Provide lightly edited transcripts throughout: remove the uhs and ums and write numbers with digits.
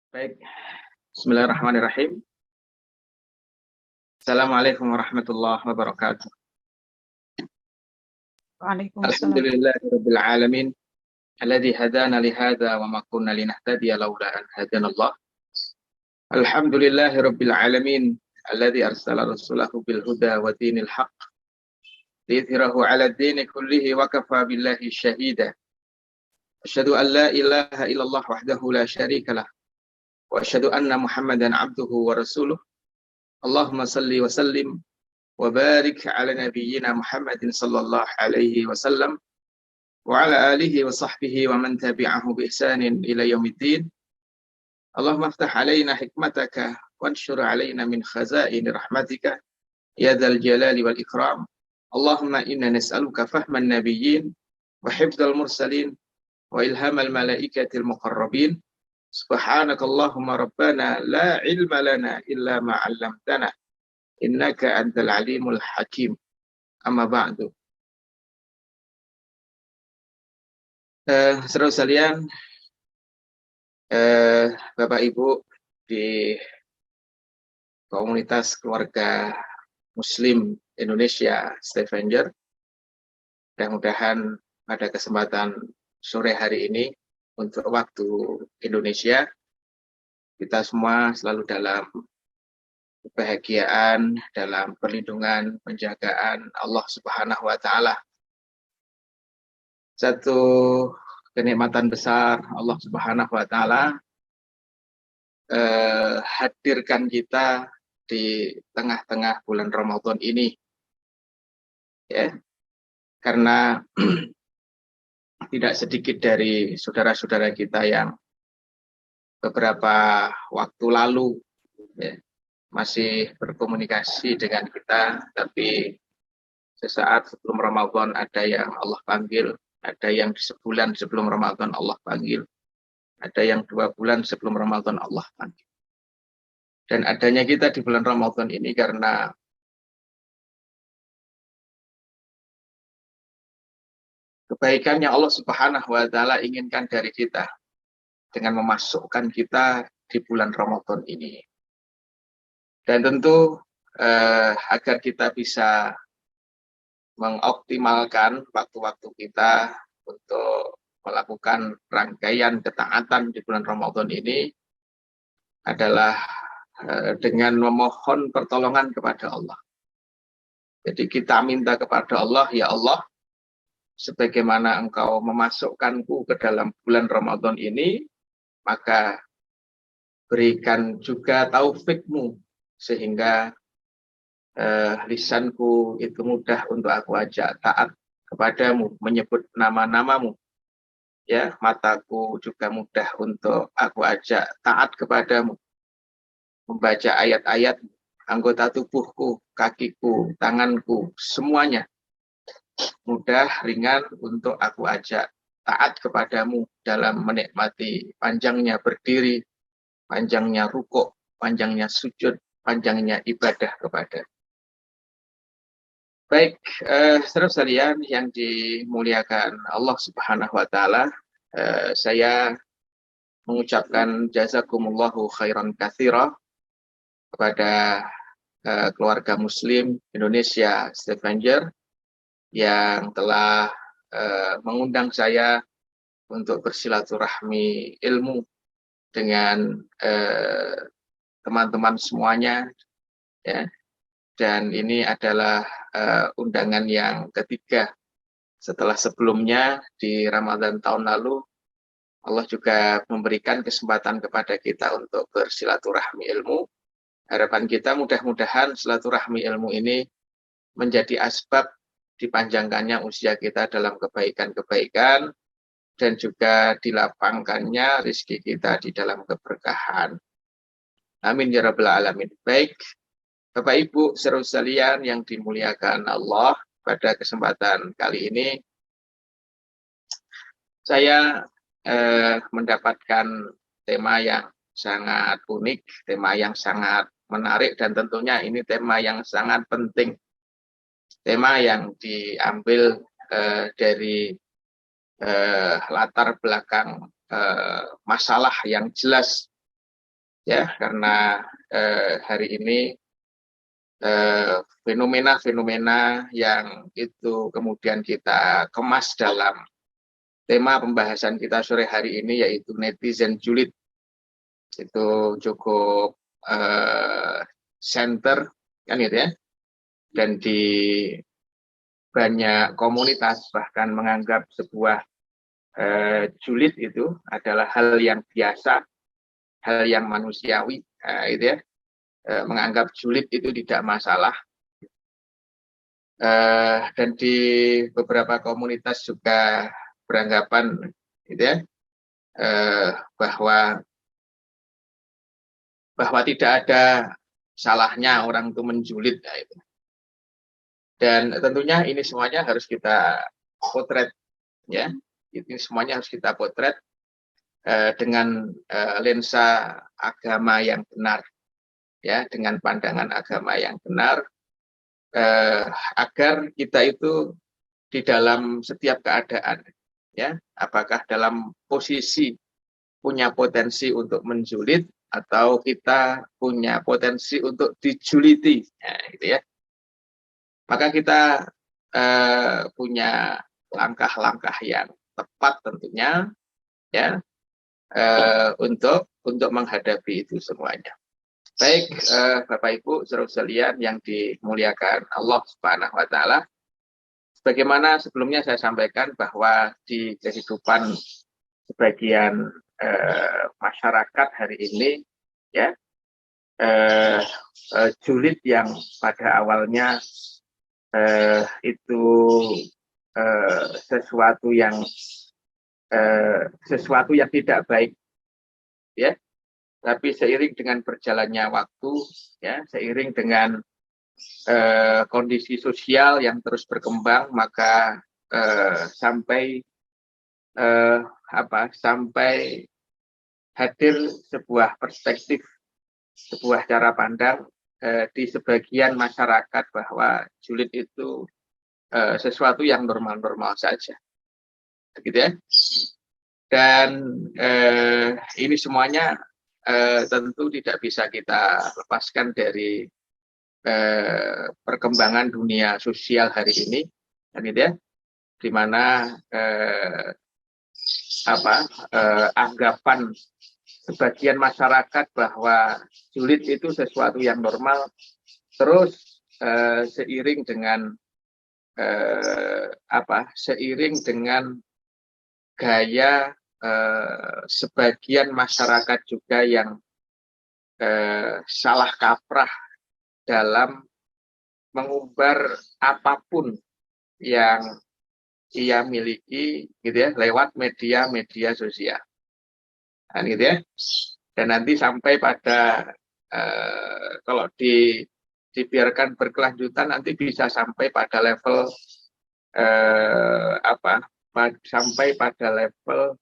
Baik, Bismillahirrahmanirrahim. Assalamualaikum warahmatullahi wabarakatuh. Waalaikumsalam. Alhamdulillahirabbil alamin, alladzi hadana li hadza wa ma kunna linahtadiya laula an hadanallah. Alhamdulillahirabbil alamin, alladzi arsala rasulahu bil huda wa dinil haqq liyudhhirahu 'ala ad-dini kullihi wa kafa billahi shahida. Asyhadu an la ilaha illallah wahdahu la syarika lah wa asyhadu anna Muhammadan 'abduhu wa rasuluh. Allahumma salli wa sallim wa barik ala nabiyyina Muhammadin sallallahu alaihi wasallam wa ala alihi wa sahbihi wa man tabi'ahu bi ihsanin ila yaumiddin. Allahumma aftah alaina hikmataka wanshur alaina min khazaini rahmatika ya dzal jalali wal ikram. Allahumma inna nas'aluka fahman nabiyyin wa hifdzal mursalin wa ilhamal malaikatil muqarrabin. Subhanakallahumma rabbana la ilma lana illa ma 'allamtana innaka antal alimul hakim. Amma ba'du. Saudara sekalian, Bapak Ibu di komunitas keluarga Muslim Indonesia Stavanger, mudah-mudahan pada kesempatan sore hari ini untuk waktu Indonesia kita semua selalu dalam kebahagiaan, dalam perlindungan, penjagaan Allah Subhanahu wa Ta'ala. Satu kenikmatan besar Allah Subhanahu wa Ta'ala hadirkan kita di tengah-tengah bulan Ramadan ini, ya, karena tidak sedikit dari saudara-saudara kita yang beberapa waktu lalu, ya, masih berkomunikasi dengan kita, tapi sesaat sebelum Ramadan ada yang Allah panggil, ada yang sebulan sebelum Ramadan Allah panggil, ada yang 2 bulan sebelum Ramadan Allah panggil. Dan adanya kita di bulan Ramadan ini karena kebaikan yang Allah Subhanahu wa Ta'ala inginkan dari kita dengan memasukkan kita di bulan Ramadan ini. Dan tentu agar kita bisa mengoptimalkan waktu-waktu kita untuk melakukan rangkaian ketaatan di bulan Ramadan ini adalah dengan memohon pertolongan kepada Allah. Jadi kita minta kepada Allah, ya Allah, sebagaimana Engkau memasukkanku ke dalam bulan Ramadan ini, maka berikan juga taufik-Mu sehingga lisanku itu mudah untuk aku ajak taat kepadamu, menyebut nama-namamu, ya, mataku juga mudah untuk aku ajak taat kepadamu, membaca ayat-ayat, anggota tubuhku, kakiku, tanganku, semuanya mudah, ringan untuk aku ajak taat kepadamu dalam menikmati panjangnya berdiri, panjangnya rukuk, panjangnya sujud, panjangnya ibadah kepada. Baik, saudara sekalian yang dimuliakan Allah Subhanahu wa Ta'ala, saya mengucapkan jazakumullahu khairan katsira kepada keluarga Muslim Indonesia Stavanger yang telah mengundang saya untuk bersilaturahmi ilmu dengan teman-teman semuanya, ya. Dan ini adalah undangan yang ketiga setelah sebelumnya di Ramadan tahun lalu Allah juga memberikan kesempatan kepada kita untuk bersilaturahmi ilmu. Harapan kita mudah-mudahan silaturahmi ilmu ini menjadi asbab dipanjangkannya usia kita dalam kebaikan-kebaikan dan juga dilapangkannya rezeki kita di dalam keberkahan. Amin ya rabbal alamin. Baik, Bapak Ibu saudara sekalian yang dimuliakan Allah, pada kesempatan kali ini saya mendapatkan tema yang sangat unik, tema yang sangat menarik, dan tentunya ini tema yang sangat penting. Tema yang diambil dari latar belakang masalah yang jelas ya, karena hari ini fenomena-fenomena yang itu kemudian kita kemas dalam tema pembahasan kita sore hari ini, yaitu netizen julid. Itu cukup center kan gitu ya, dan di banyak komunitas bahkan menganggap sebuah julid itu adalah hal yang biasa, hal yang manusiawi, gitu ya. Menganggap julid itu tidak masalah. Dan di beberapa komunitas juga beranggapan gitu ya, bahwa tidak ada salahnya orang itu menjulid, ya, itu. Dan tentunya ini semuanya harus kita potret, ya. Ini semuanya harus kita potret dengan lensa agama yang benar, ya, dengan pandangan agama yang benar, agar kita itu di dalam setiap keadaan, ya, apakah dalam posisi punya potensi untuk menjulit atau kita punya potensi untuk dijuliti, ya, gitu ya. Maka kita punya langkah-langkah yang tepat tentunya, ya, untuk menghadapi itu semuanya. Baik, Bapak Ibu saudara sekalian yang dimuliakan Allah Subhanahu wa taala. Sebagaimana sebelumnya saya sampaikan bahwa di kehidupan sebagian masyarakat hari ini, ya, julid yang pada awalnya itu sesuatu yang tidak baik, ya, tapi seiring dengan berjalannya waktu, ya, seiring dengan kondisi sosial yang terus berkembang, maka sampai hadir sebuah perspektif, sebuah cara pandang di sebagian masyarakat bahwa julid itu sesuatu yang normal-normal saja, gitu ya. Dan ini semuanya tentu tidak bisa kita lepaskan dari perkembangan dunia sosial hari ini, kan gitu ya, di mana anggapan sebagian masyarakat bahwa julid itu sesuatu yang normal terus seiring dengan gaya sebagian masyarakat juga yang salah kaprah dalam mengumbar apapun yang ia miliki, gitu ya, lewat media sosial, kan gitu ya. Dan nanti sampai pada kalau dibiarkan berkelanjutan nanti bisa sampai pada level sampai pada level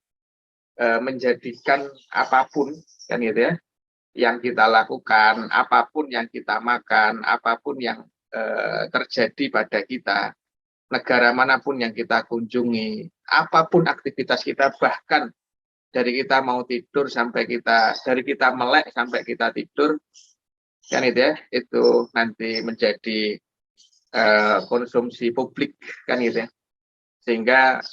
menjadikan apapun, kan gitu ya, yang kita lakukan, apapun yang kita makan, apapun yang terjadi pada kita, negara manapun yang kita kunjungi, apapun aktivitas kita, bahkan dari kita mau tidur sampai dari kita melek sampai kita tidur, kan itu ya, itu nanti menjadi konsumsi publik, kan gitu ya. Sehingga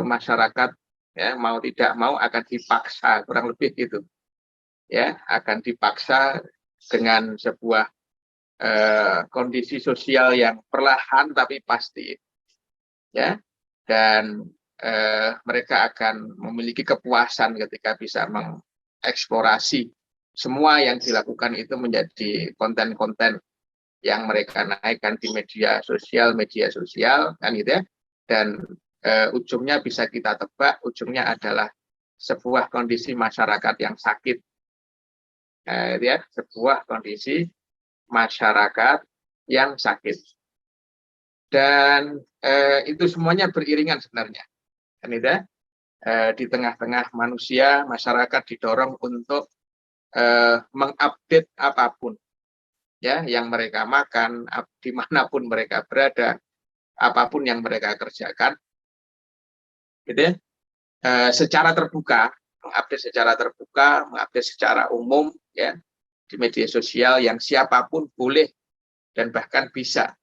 masyarakat, ya, mau tidak mau akan dipaksa, kurang lebih gitu, ya, akan dipaksa dengan sebuah kondisi sosial yang perlahan tapi pasti, ya, dan mereka akan memiliki kepuasan ketika bisa mengeksplorasi semua yang dilakukan itu menjadi konten-konten yang mereka naikkan di media sosial, kan gitu ya. Dan ujungnya bisa kita tebak, ujungnya adalah sebuah kondisi masyarakat yang sakit, gitu ya, sebuah kondisi masyarakat yang sakit. Dan itu semuanya beriringan sebenarnya, kan itu ya. Di tengah-tengah manusia, masyarakat didorong untuk mengupdate apapun, ya, yang mereka makan, dimanapun mereka berada, apapun yang mereka kerjakan, gitu ya, secara terbuka, mengupdate secara terbuka, mengupdate secara umum, ya di media sosial yang siapapun boleh dan bahkan bisa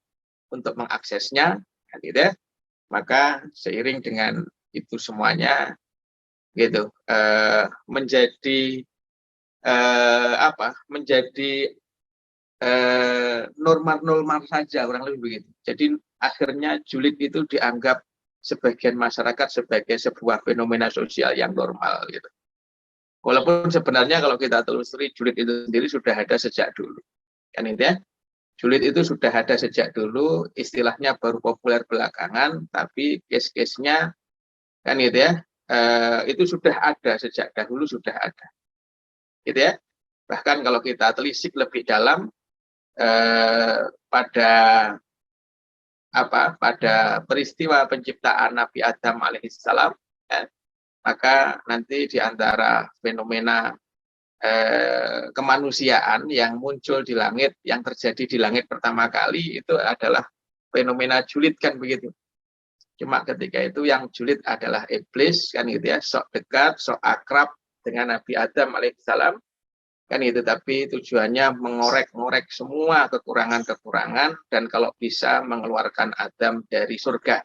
untuk mengaksesnya, kan gitu ya. Maka seiring dengan itu semuanya gitu menjadi menjadi normal-normal saja, kurang lebih begitu. Jadi akhirnya julid itu dianggap sebagian masyarakat sebagai sebuah fenomena sosial yang normal gitu. Walaupun sebenarnya kalau kita telusuri julid itu sendiri sudah ada sejak dulu. Kan itu ya. Julid itu sudah ada sejak dulu, istilahnya baru populer belakangan, tapi case-case-nya kan gitu ya, itu sudah ada sejak dahulu, sudah ada. Gitu ya. Bahkan kalau kita telisik lebih dalam, pada peristiwa penciptaan Nabi Adam alaihissalam, ya, maka nanti di antara fenomena kemanusiaan yang muncul di langit, yang terjadi di langit pertama kali itu adalah fenomena julid, kan begitu. Cuma ketika itu yang julid adalah iblis, kan gitu ya, sok dekat, sok akrab dengan Nabi Adam alaihissalam, kan itu, tapi tujuannya mengorek-ngorek semua kekurangan-kekurangan dan kalau bisa mengeluarkan Adam dari surga,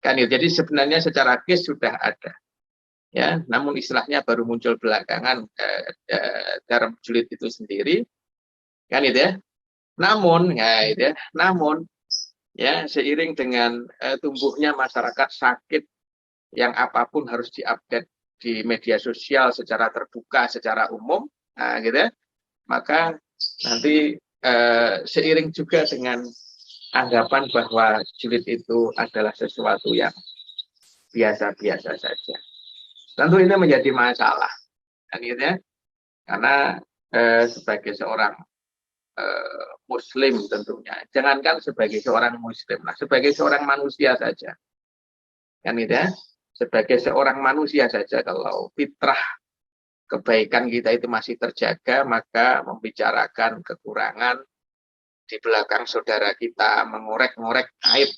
kan itu. Jadi sebenarnya secara case sudah ada, ya, namun istilahnya baru muncul belakangan dalam julid itu sendiri, kan itu ya. Namun ya seiring dengan tumbuhnya masyarakat sakit yang apapun harus diupdate di media sosial secara terbuka, secara umum, nah, gitu ya. Maka nanti seiring juga dengan anggapan bahwa julid itu adalah sesuatu yang biasa-biasa saja. Tentu ini menjadi masalah, kan gitu ya. Karena sebagai seorang Muslim tentunya, jangankan sebagai seorang Muslim, nah sebagai seorang manusia saja, kan gitu ya. Sebagai seorang manusia saja, kalau fitrah kebaikan kita itu masih terjaga, maka membicarakan kekurangan di belakang saudara kita, mengorek-ngorek aib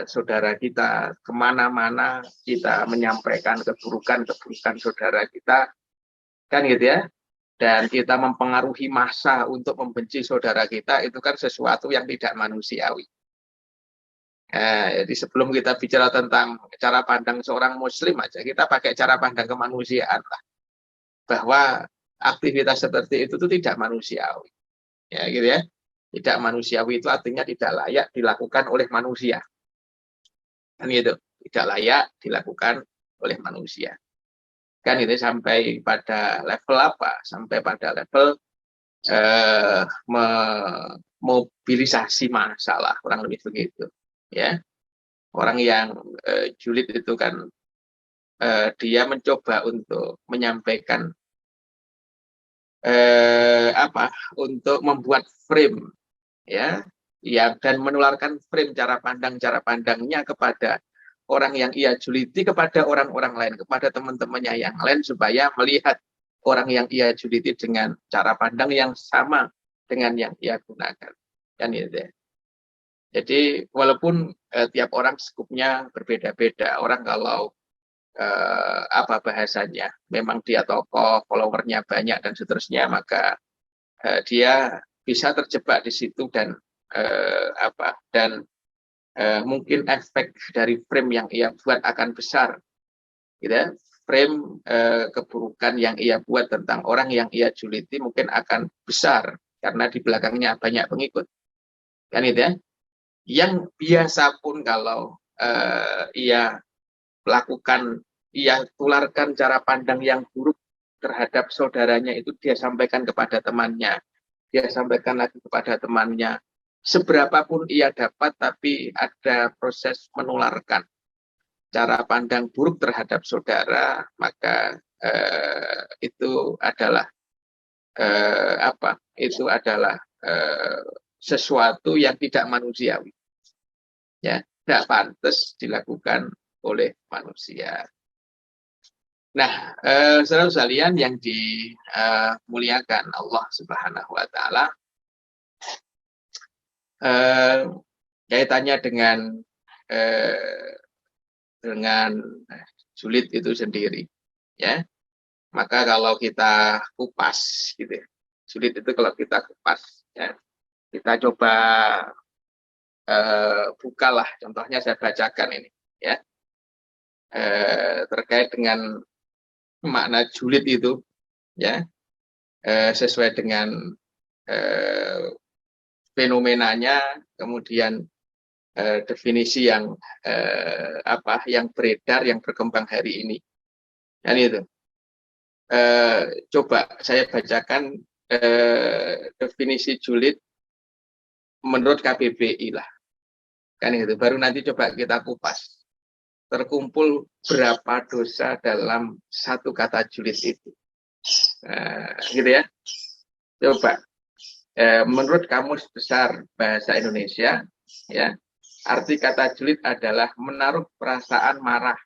saudara kita, kemana-mana kita menyampaikan keburukan-keburukan saudara kita, kan gitu ya, dan kita mempengaruhi massa untuk membenci saudara kita, itu kan sesuatu yang tidak manusiawi. Jadi sebelum kita bicara tentang cara pandang seorang Muslim aja, kita pakai cara pandang kemanusiaan lah, bahwa aktivitas seperti itu tidak manusiawi, ya gitu ya. Tidak manusiawi itu artinya tidak layak dilakukan oleh manusia, kan gitu. Tidak layak dilakukan oleh manusia, kan itu. Sampai pada level apa? Sampai pada level memobilisasi masalah, kurang lebih begitu, ya. Orang yang julid itu kan dia mencoba untuk menyampaikan untuk membuat frame, ya, dan menularkan frame cara pandangnya kepada orang yang ia juliti, kepada orang-orang lain, kepada teman-temannya yang lain, supaya melihat orang yang ia juliti dengan cara pandang yang sama dengan yang ia gunakan, kan gitu ya. Jadi walaupun tiap orang skupnya berbeda-beda, orang kalau bahasanya, memang dia tokoh, followernya banyak dan seterusnya, maka dia bisa terjebak di situ dan mungkin efek dari frame yang ia buat akan besar, gitu ya. Frame keburukan yang ia buat tentang orang yang ia juliti mungkin akan besar karena di belakangnya banyak pengikut, kan itu ya. Yang biasa pun kalau ia lakukan, ia tularkan cara pandang yang buruk terhadap saudaranya, itu dia sampaikan kepada temannya, dia sampaikan lagi kepada temannya. Seberapapun ia dapat, tapi ada proses menularkan cara pandang buruk terhadap saudara, maka itu adalah sesuatu yang tidak manusiawi, ya, tidak pantas dilakukan oleh manusia. Nah, saudara sekalian yang dimuliakan Allah Subhanahu wa taala, kaitannya dengan julid itu sendiri, ya. Maka kalau kita kupas gitu, julid itu kalau kita kupas, ya. Kita coba bukalah, contohnya saya bacakan ini, ya, terkait dengan makna julid itu, ya, sesuai dengan fenomenanya, kemudian definisi yang yang beredar, yang berkembang hari ini. Dan itu coba saya bacakan definisi julid menurut KBBI lah, kan itu. Baru nanti coba kita kupas. Terkumpul berapa dosa dalam satu kata julid itu, gitu ya. Coba menurut Kamus Besar Bahasa Indonesia, ya. Arti kata julid adalah menaruh perasaan marah,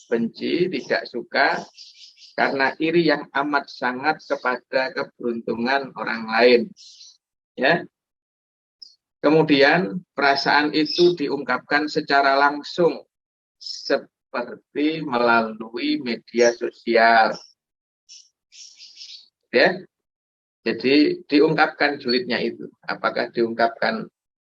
benci, tidak suka, karena iri yang amat sangat kepada keberuntungan orang lain. Ya. Kemudian perasaan itu diungkapkan secara langsung, seperti melalui media sosial. Ya. Jadi diungkapkan julidnya itu. Apakah diungkapkan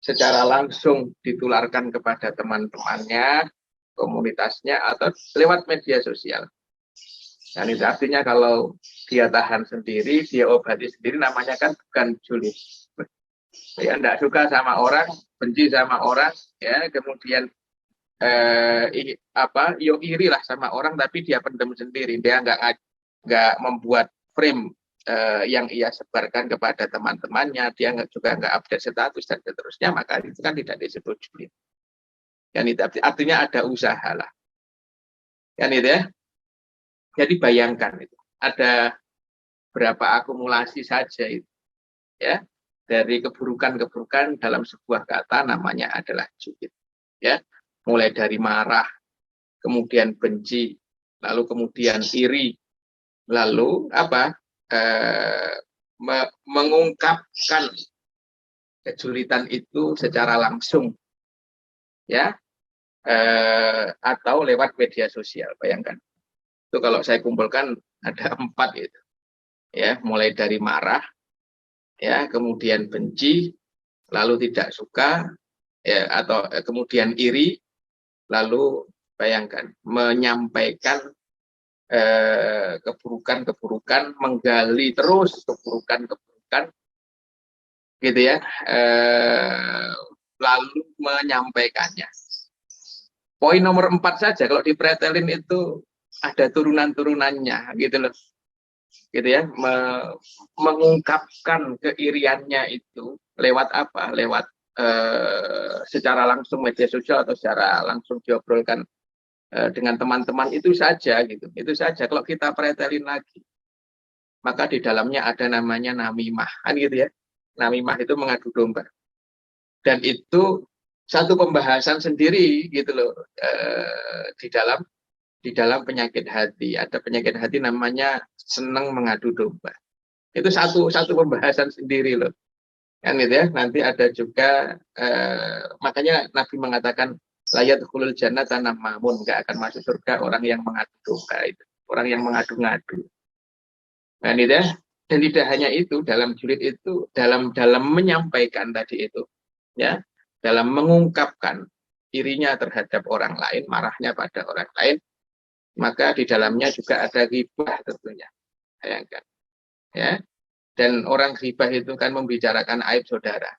secara langsung ditularkan kepada teman-temannya, komunitasnya, atau lewat media sosial. Dan itu artinya kalau dia tahan sendiri, dia obati sendiri, namanya kan bukan julid. Ya, tidak suka sama orang, benci sama orang, ya, kemudian iri lah sama orang, tapi dia pendem sendiri, dia nggak membuat frame yang ia sebarkan kepada teman-temannya, dia juga nggak update status dan seterusnya, maka itu kan tidak disebut julid. Dan itu artinya ada usaha lah. Kan itu ya. Jadi bayangkan itu, ada berapa akumulasi saja itu, ya, dari keburukan-keburukan dalam sebuah kata, namanya adalah julid. Ya, mulai dari marah, kemudian benci, lalu kemudian iri, lalu mengungkapkan kejulitan itu secara langsung, ya, atau lewat media sosial. Bayangkan itu, kalau saya kumpulkan ada 4 itu, ya, mulai dari marah, ya, kemudian benci, lalu tidak suka, ya, atau kemudian iri, lalu bayangkan menyampaikan keburukan-keburukan, menggali terus keburukan-keburukan, gitu ya, lalu menyampaikannya. Poin nomor 4 saja kalau dipretelin itu ada turunan-turunannya, gitu loh, gitu ya, mengungkapkan keiriannya itu lewat apa? Lewat secara langsung media sosial atau secara langsung diobrolkan dengan teman-teman, itu saja gitu. Itu saja kalau kita pretelin lagi. Maka di dalamnya ada namanya namimah, kan gitu ya. Namimah itu mengadu domba. Dan itu satu pembahasan sendiri gitu loh, di dalam penyakit hati. Ada penyakit hati namanya senang mengadu domba. Itu satu pembahasan sendiri loh. Kan gitu ya. Nanti ada juga makanya Nabi mengatakan layat khulul jannah tanah mamun, nggak akan masuk surga orang yang mengadu domba itu, orang yang mengadu-ngadu. Nah, ini deh. Dan tidak hanya itu, dalam julid itu dalam menyampaikan tadi itu, ya, dalam mengungkapkan irinya terhadap orang lain, marahnya pada orang lain, maka di dalamnya juga ada ghibah tentunya. Bayangkan, ya. Dan orang ghibah itu kan membicarakan aib saudara.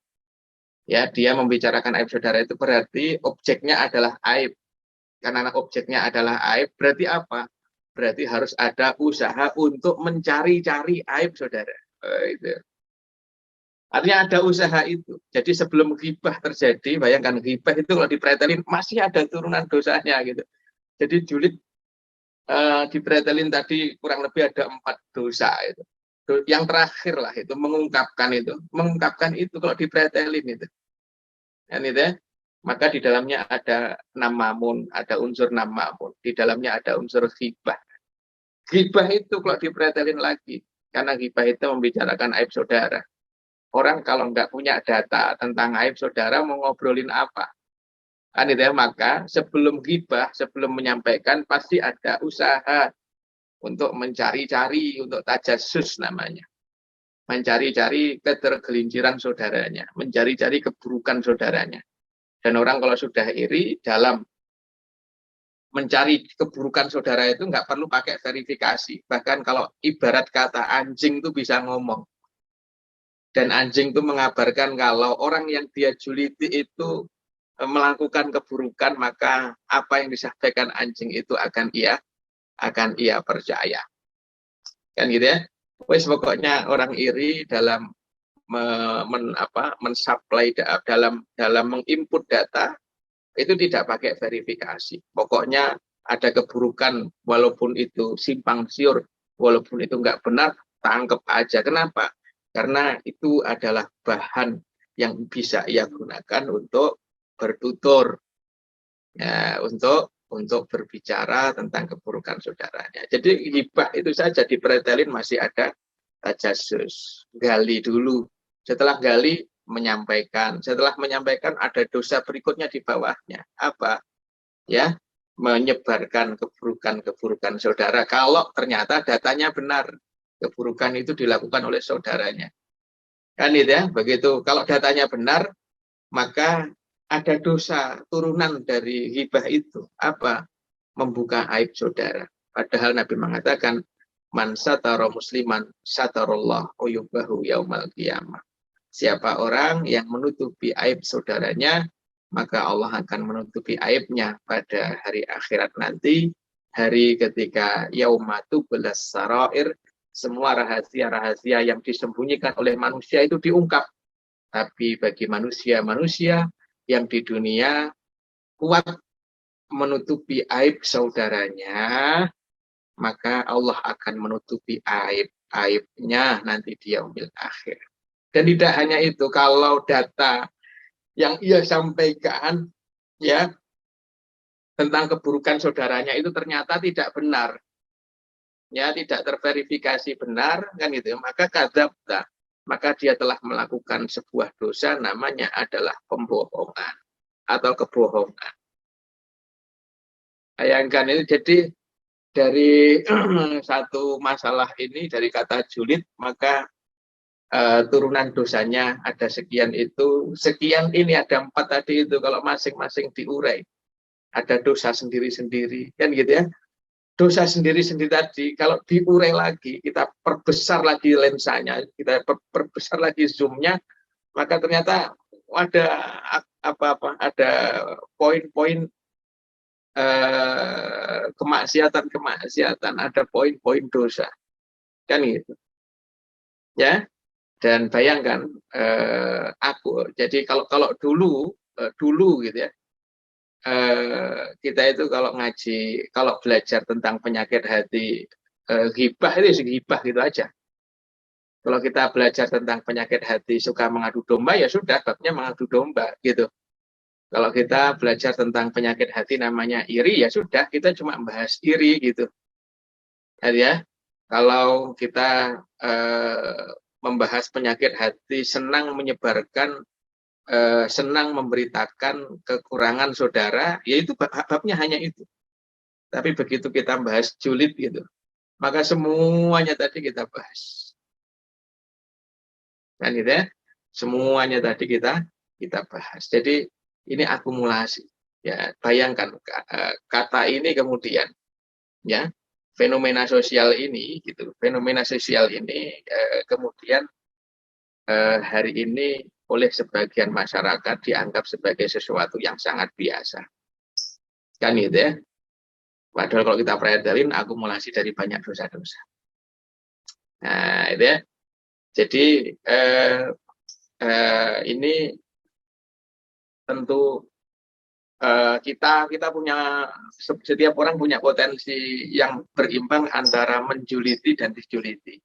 Ya, dia membicarakan aib saudara itu berarti objeknya adalah aib. Karena objeknya adalah aib, berarti apa? Berarti harus ada usaha untuk mencari-cari aib saudara. Itu. Artinya ada usaha itu. Jadi sebelum ghibah terjadi, bayangkan ghibah itu kalau dipretelin masih ada turunan dosanya gitu. Jadi julid dipretelin tadi kurang lebih ada 4 dosa itu. Yang terakhir lah itu mengungkapkan itu kalau dipretelin itu. Dan itu ya, maka di dalamnya ada namamun, ada unsur namamun, di dalamnya ada unsur ghibah. Ghibah itu kalau dipretelin lagi, karena ghibah itu membicarakan aib saudara. Orang kalau nggak punya data tentang aib saudara mau ngobrolin apa? Kan itu ya, maka sebelum ghibah, sebelum menyampaikan pasti ada usaha untuk mencari-cari, untuk tajassus namanya. mencari-cari ketergelinciran saudaranya, mencari-cari keburukan saudaranya. Dan orang kalau sudah iri dalam mencari keburukan saudara itu nggak perlu pakai verifikasi. Bahkan kalau ibarat kata anjing itu bisa ngomong. Dan anjing itu mengabarkan kalau orang yang dia juliti itu melakukan keburukan, maka apa yang disampaikan anjing itu akan ia percaya. Kan gitu ya. Wes pokoknya orang iri dalam mensuplai dalam menginput data itu tidak pakai verifikasi. Pokoknya ada keburukan walaupun itu simpang siur, walaupun itu nggak benar, tangkep aja. Kenapa? Karena itu adalah bahan yang bisa ia gunakan untuk bertutur, ya, untuk berbicara tentang keburukan saudaranya. Jadi hibah itu saja dipretelin masih ada tajasus, gali dulu. Setelah gali menyampaikan, setelah menyampaikan ada dosa berikutnya di bawahnya. Apa? Ya, menyebarkan keburukan-keburukan saudara. Kalau ternyata datanya benar, keburukan itu dilakukan oleh saudaranya. Kan itu ya, begitu. Kalau datanya benar, maka ada dosa turunan dari hibah itu. Apa? Membuka aib saudara. Padahal Nabi mengatakan, man satara musliman satarallah uyubahu yaumal qiyamah. Siapa orang yang menutupi aib saudaranya, maka Allah akan menutupi aibnya pada hari akhirat nanti, hari ketika yaumatu belas sarair, semua rahasia-rahasia yang disembunyikan oleh manusia itu diungkap. Tapi bagi manusia-manusia yang di dunia kuat menutupi aib saudaranya, maka Allah akan menutupi aib-aibnya nanti di yaumil akhir. Dan tidak hanya itu, kalau data yang ia sampaikan ya tentang keburukan saudaranya itu ternyata tidak benar, ya tidak terverifikasi benar, kan gitu, maka kadzabta, maka dia telah melakukan sebuah dosa, namanya adalah pembohongan atau kebohongan. Bayangkan ini, jadi dari satu masalah ini, dari kata julid, maka turunan dosanya ada sekian itu, sekian ini ada 4 tadi itu, kalau masing-masing diurai, ada dosa sendiri-sendiri, kan gitu ya. Dosa sendiri-sendiri tadi, kalau diurai lagi, kita perbesar lagi lensanya, kita perbesar lagi zoomnya, maka ternyata ada ada poin-poin kemaksiatan, ada poin-poin dosa, kan gitu ya. Dan bayangkan jadi kalau dulu gitu ya, kita itu kalau ngaji, kalau belajar tentang penyakit hati, ghibah itu ghibah gitu aja. Kalau kita belajar tentang penyakit hati suka mengadu domba, ya sudah, babnya mengadu domba gitu. Kalau kita belajar tentang penyakit hati namanya iri, ya sudah, kita cuma bahas iri gitu. Ya, kalau kita membahas penyakit hati, senang menyebarkan, senang memberitakan kekurangan saudara, yaitu babnya hanya itu. Tapi begitu kita bahas julid gitu, maka semuanya tadi kita bahas. Kan gitu ya? Semuanya tadi kita bahas. Jadi ini akumulasi. Ya, bayangkan kata ini kemudian, ya, fenomena sosial ini gitu. Fenomena sosial ini kemudian hari ini oleh sebagian masyarakat dianggap sebagai sesuatu yang sangat biasa. Kan gitu ya. Padahal kalau kita perhatikan akumulasi dari banyak dosa-dosa. Nah, itu ya. Jadi ini tentu kita punya, setiap orang punya potensi yang berimbang antara menjuliti dan dijuliti.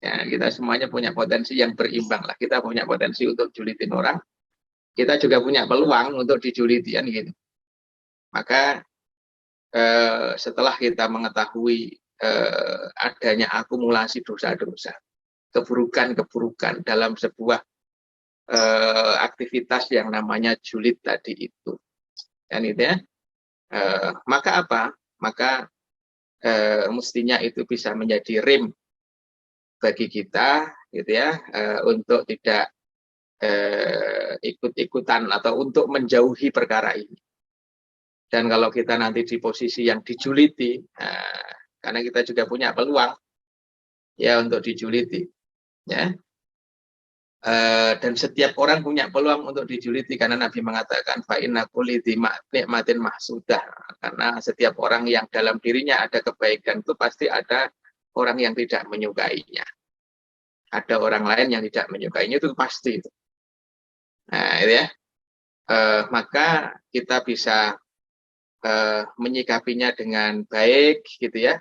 Ya, kita semuanya punya potensi yang berimbang lah. Kita punya potensi untuk julitin orang. Kita juga punya peluang untuk dijuliti, kan gitu. Maka setelah kita mengetahui adanya akumulasi dosa-dosa, keburukan-keburukan dalam sebuah aktivitas yang namanya julid tadi itu, kan itu ya. Maka apa? Maka mestinya itu bisa menjadi rem bagi kita gitu ya, untuk tidak ikut-ikutan atau untuk menjauhi perkara ini. Dan kalau kita nanti di posisi yang dijuliti, karena kita juga punya peluang ya untuk dijuliti, ya. Dan setiap orang punya peluang untuk dijuliti, karena Nabi mengatakan fa inna kulli nikmatin mahsudah, karena setiap orang yang dalam dirinya ada kebaikan itu pasti ada orang yang tidak menyukainya. Ada orang lain yang tidak menyukainya, itu pasti itu. Nah, itu ya. Maka kita bisa menyikapinya dengan baik gitu ya.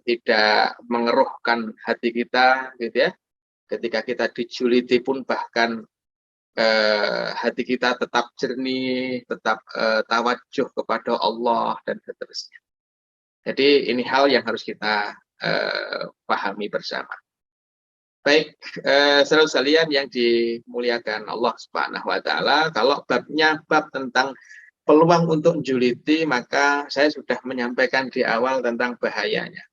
Tidak mengeruhkan hati kita gitu ya. Ketika kita dijuliti pun bahkan hati kita tetap jernih, tetap tawajuh kepada Allah dan seterusnya. Jadi ini hal yang harus kita pahami bersama. Baik, saudara sekalian yang dimuliakan Allah Subhanahu wa taala, kalau babnya bab tentang peluang untuk juliti, maka saya sudah menyampaikan di awal tentang bahayanya.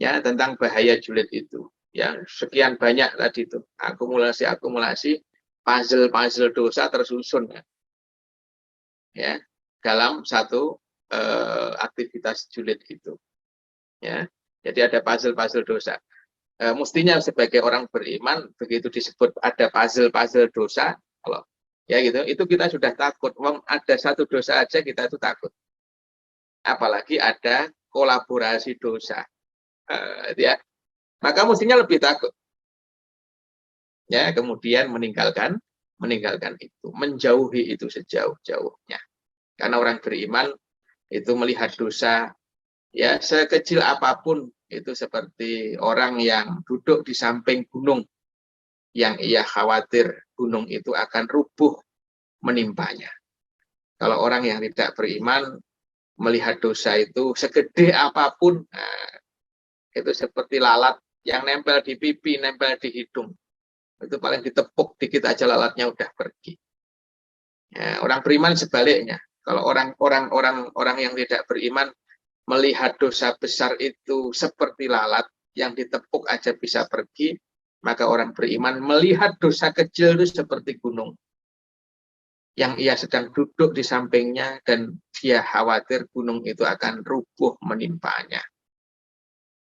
Ya, tentang bahaya julid itu. Ya, sekian banyak tadi itu, akumulasi puzzle dosa tersusun ya dalam satu aktivitas julid itu. Ya. Jadi ada puzzle dosa. Mestinya sebagai orang beriman, begitu disebut ada puzzle dosa, kalau ya gitu, itu kita sudah takut. Ada satu dosa aja kita itu takut. Apalagi ada kolaborasi dosa. Ya. Maka mestinya lebih takut. Ya, kemudian meninggalkan itu, menjauhi itu sejauh-jauhnya. Karena orang beriman itu melihat dosa ya sekecil apapun, itu seperti orang yang duduk di samping gunung yang ia khawatir gunung itu akan rubuh menimpanya. Kalau orang yang tidak beriman melihat dosa itu segede apapun, itu seperti lalat yang nempel di pipi, nempel di hidung. Itu paling ditepuk dikit aja lalatnya udah pergi. Ya, orang beriman sebaliknya. Kalau orang yang tidak beriman melihat dosa besar itu seperti lalat yang ditepuk aja bisa pergi, maka orang beriman melihat dosa kecil itu seperti gunung yang ia sedang duduk di sampingnya dan dia khawatir gunung itu akan rubuh menimpanya.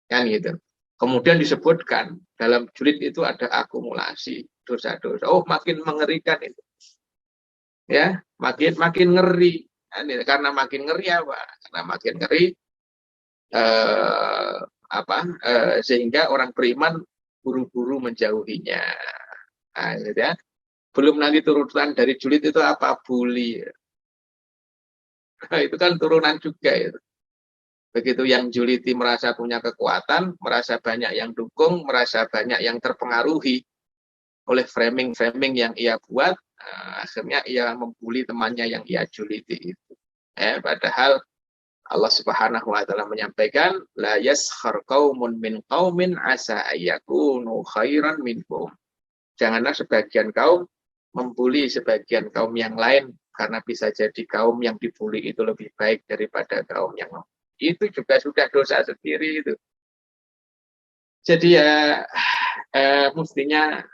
Kan gitu. Kemudian disebutkan dalam julid itu ada akumulasi dosa-dosa. Oh, makin mengerikan itu. Ya, makin ngeri. Karena makin ngeri apa? Karena makin ngeri sehingga orang beriman buru-buru menjauhinya. Nah, gitu ya. Belum lagi turunan dari julid itu apa? Bully. Nah, itu kan turunan juga itu. Begitu yang juliti merasa punya kekuatan, merasa banyak yang dukung, merasa banyak yang terpengaruhi oleh framing-framing yang ia buat, akhirnya ia membuli temannya yang ia juliti itu. Padahal Allah Subhanahu wa taala menyampaikan la yaskhar qaumun min qaumin asa ayyakunu khairan minhum. Janganlah sebagian kaum membuli sebagian kaum yang lain karena bisa jadi kaum yang dibuli itu lebih baik daripada kaum yang membuli. Itu juga sudah dosa sendiri itu. Jadi ya mestinya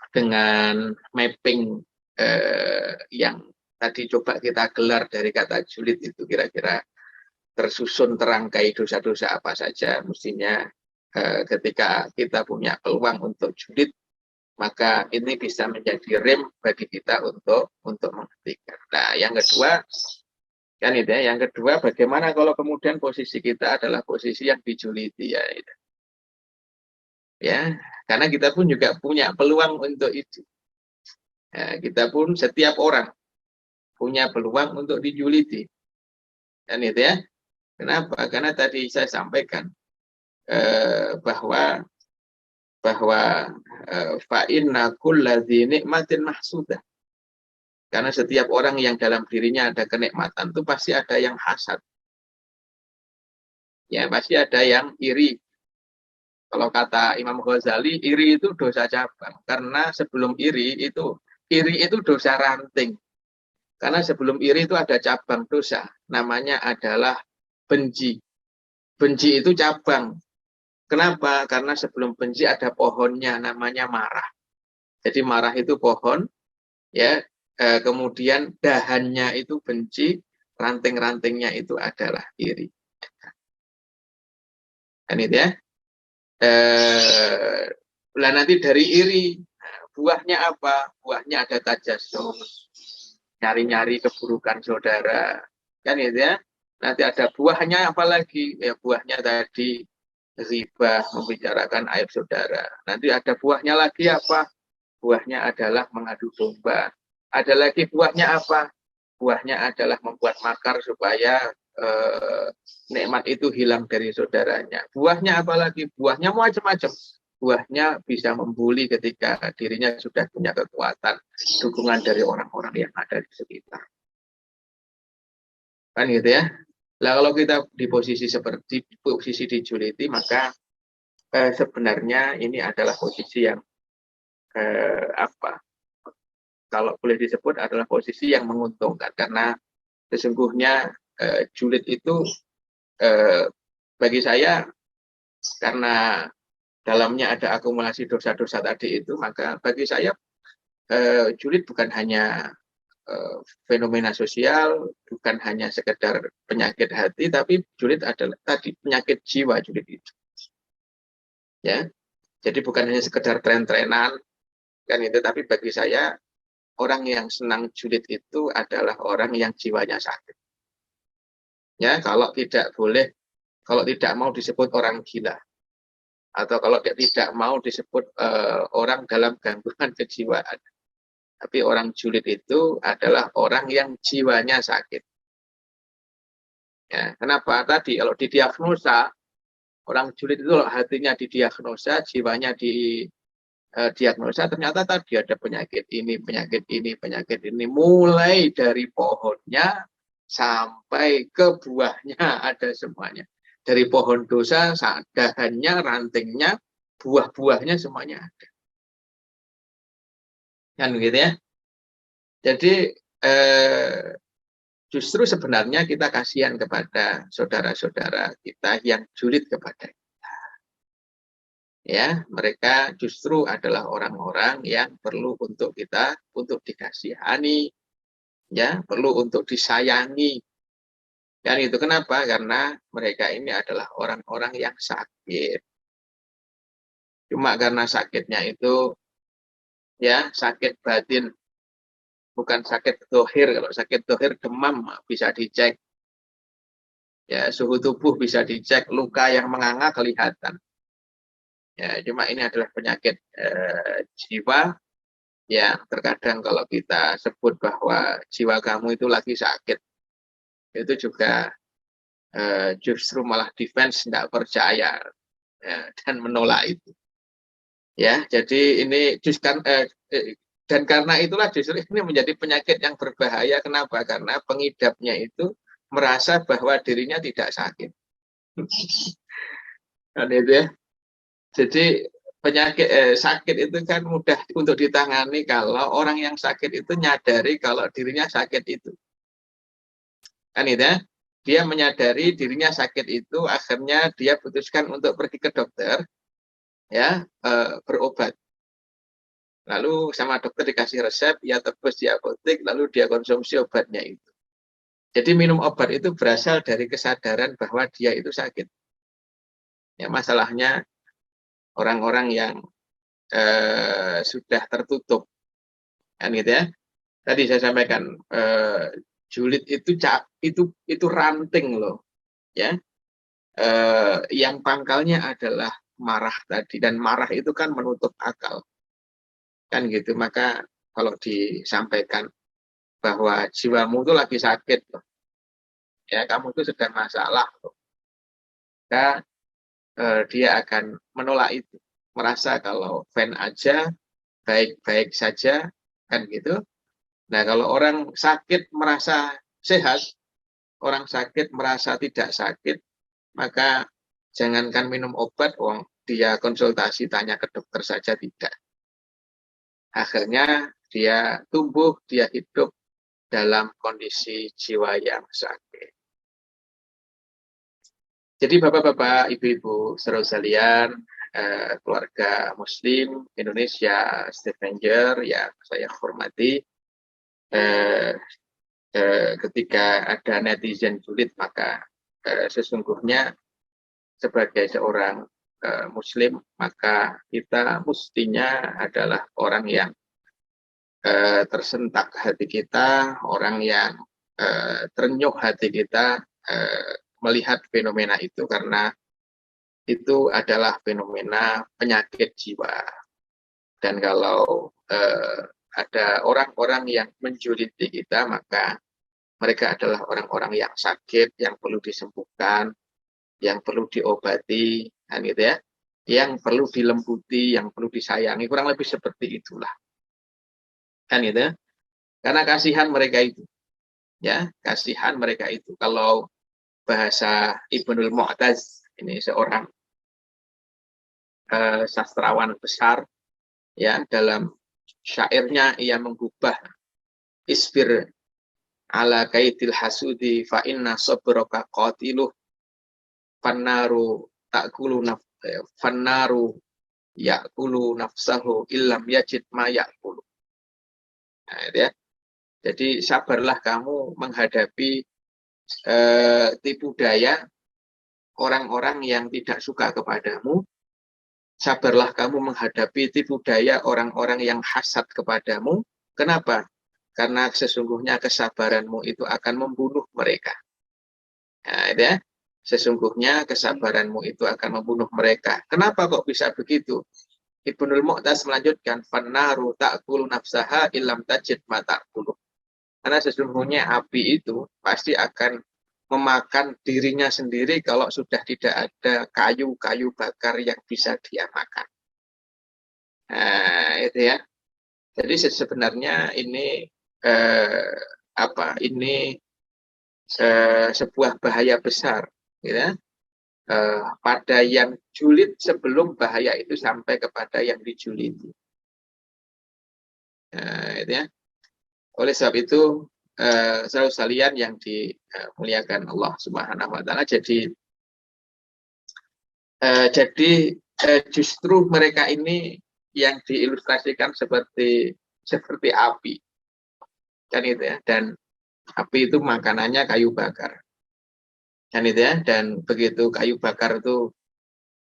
dengan mapping yang tadi coba kita gelar dari kata julid itu kira-kira tersusun terangkai dosa-dosa apa saja, mestinya ketika kita punya peluang untuk julid, maka ini bisa menjadi rem bagi kita untuk menghentikan. Nah, yang kedua kan itu ya, yang kedua bagaimana kalau kemudian posisi kita adalah posisi yang dijuliti ya itu. Ya, karena kita pun juga punya peluang untuk itu. Ya, kita pun setiap orang punya peluang untuk dijuliti. Dan itu ya. Kenapa? Karena tadi saya sampaikan bahwa fa inna kulladzi nikmatin mahsudah. Karena setiap orang yang dalam dirinya ada kenikmatan itu pasti ada yang hasad. Ya, pasti ada yang iri. Kalau kata Imam Ghazali, iri itu dosa cabang. Karena sebelum iri itu dosa ranting. Karena sebelum iri itu ada cabang dosa. Namanya adalah benci. Benci itu cabang. Kenapa? Karena sebelum benci ada pohonnya namanya marah. Jadi marah itu pohon, ya. Kemudian dahannya itu benci, ranting-rantingnya itu adalah iri. Kan itu ya. Lah nanti dari iri, buahnya apa? Buahnya ada tajasus, nyari-nyari keburukan saudara. Kan itu ya. Nanti ada buahnya apa lagi? Ya buahnya tadi ghibah, membicarakan aib saudara. Nanti ada buahnya lagi apa? Buahnya adalah mengadu domba. Ada lagi buahnya apa? Buahnya adalah membuat makar supaya nikmat itu hilang dari saudaranya. Buahnya apa lagi? Buahnya macam-macam. Buahnya bisa membuli ketika dirinya sudah punya kekuatan, dukungan dari orang-orang yang ada di sekitar. Kan gitu ya. Nah kalau kita di posisi dijuliti, maka sebenarnya ini adalah posisi yang apa? Kalau boleh disebut adalah posisi yang menguntungkan, karena sesungguhnya julid itu bagi saya, karena dalamnya ada akumulasi dosa-dosa tadi itu, maka bagi saya julid bukan hanya fenomena sosial, bukan hanya sekedar penyakit hati, tapi julid adalah tadi penyakit jiwa julid itu. Ya, jadi bukan hanya sekedar tren-trenan kan itu, tapi bagi saya orang yang senang julid itu adalah orang yang jiwanya sakit. Ya, kalau tidak mau disebut orang gila, atau kalau tidak mau disebut orang dalam gangguan kejiwaan. Tapi orang julid itu adalah orang yang jiwanya sakit. Ya, kenapa? Tadi kalau didiagnosa, orang julid itu hatinya didiagnosa, jiwanya diagnosa, ternyata tadi ada penyakit ini, mulai dari pohonnya sampai ke buahnya ada semuanya. Dari pohon dosa, dahannya, rantingnya, buah-buahnya semuanya ada. Kan gitu ya. Jadi justru sebenarnya kita kasihan kepada saudara-saudara kita yang julid kepada kita. Ya, mereka justru adalah orang-orang yang perlu untuk dikasihani, ya, perlu untuk disayangi. Dan itu kenapa? Karena mereka ini adalah orang-orang yang sakit. Cuma karena sakitnya itu, ya, sakit batin, bukan sakit dohir. Kalau sakit dohir, demam bisa dicek, ya, suhu tubuh bisa dicek, luka yang menganga kelihatan. Ya, cuma ini adalah penyakit jiwa yang terkadang kalau kita sebut bahwa jiwa kamu itu lagi sakit, itu juga justru malah defense, tidak percaya, ya, dan menolak itu. Ya, jadi ini dan karena itulah justru ini menjadi penyakit yang berbahaya. Kenapa? Karena pengidapnya itu merasa bahwa dirinya tidak sakit. Dan itu ya. Jadi penyakit sakit itu kan mudah untuk ditangani kalau orang yang sakit itu nyadari kalau dirinya sakit itu. Kan itu ya. Dia menyadari dirinya sakit itu, akhirnya dia putuskan untuk pergi ke dokter, ya, berobat. Lalu sama dokter dikasih resep, ya tebus di apotek, lalu dia konsumsi obatnya itu. Jadi minum obat itu berasal dari kesadaran bahwa dia itu sakit. Ya, masalahnya orang-orang yang sudah tertutup, kan gitu ya. Tadi saya sampaikan julid itu ranting loh, ya. Yang pangkalnya adalah marah tadi, dan marah itu kan menutup akal, kan gitu. Maka kalau disampaikan bahwa jiwamu itu lagi sakit loh, ya, kamu itu sedang masalah loh, maka dia akan menolak itu, merasa kalau fine aja, baik-baik saja, kan gitu. Nah, kalau orang sakit merasa sehat, orang sakit merasa tidak sakit, maka jangankan minum obat, dia konsultasi tanya ke dokter saja tidak. Akhirnya dia tumbuh, dia hidup dalam kondisi jiwa yang sakit. Jadi bapak-bapak, ibu-ibu, saudara sekalian, keluarga Muslim Indonesia, Stranger yang saya hormati, eh, ketika ada netizen julid maka sesungguhnya sebagai seorang Muslim maka kita mestinya adalah orang yang tersentak hati kita, orang yang terenyuh hati kita melihat fenomena itu karena itu adalah fenomena penyakit jiwa. Dan kalau ada orang-orang yang menjuliti kita, maka mereka adalah orang-orang yang sakit, yang perlu disembuhkan, yang perlu diobati, kan gitu ya, yang perlu dilembuti, yang perlu disayangi, kurang lebih seperti itulah, kan gitu. Karena kasihan mereka itu, ya, kasihan mereka itu. Kalau bahasa Ibnul Mu'taz, ini seorang sastrawan besar, ya, dalam syairnya ia mengubah isbir ala kaidil hasudi fa inna sabraka qatiluh fannaru ta'kulu fannaru ya'kulu nafsahu illam yajid ma ya'kulu. Nah, itu ya. Jadi sabarlah kamu menghadapi tipu daya orang-orang yang tidak suka kepadamu. Sabarlah kamu menghadapi tipu daya orang-orang yang hasad kepadamu. Kenapa? Karena sesungguhnya kesabaranmu itu akan membunuh mereka. Nah, itu ya. Sesungguhnya kesabaranmu itu akan membunuh mereka. Kenapa kok bisa begitu? Ibnul Mu'taz melanjutkan, fannaru ta'kulu nafsaha illam tajid ma ta'kulu. Karena sesungguhnya api itu pasti akan memakan dirinya sendiri kalau sudah tidak ada kayu-kayu bakar yang bisa dia makan. Nah, itu ya. Jadi sebenarnya ini ini sebuah bahaya besar, ya. Pada yang julid sebelum bahaya itu sampai kepada yang dijulidi. Itu ya. Oleh sebab itu, saudara sekalian yang dimuliakan Allah Subhanahu Wa Taala, jadi justru mereka ini yang diilustrasikan seperti api, kan itu ya. Dan api itu makanannya kayu bakar, kan itu ya. Dan begitu kayu bakar itu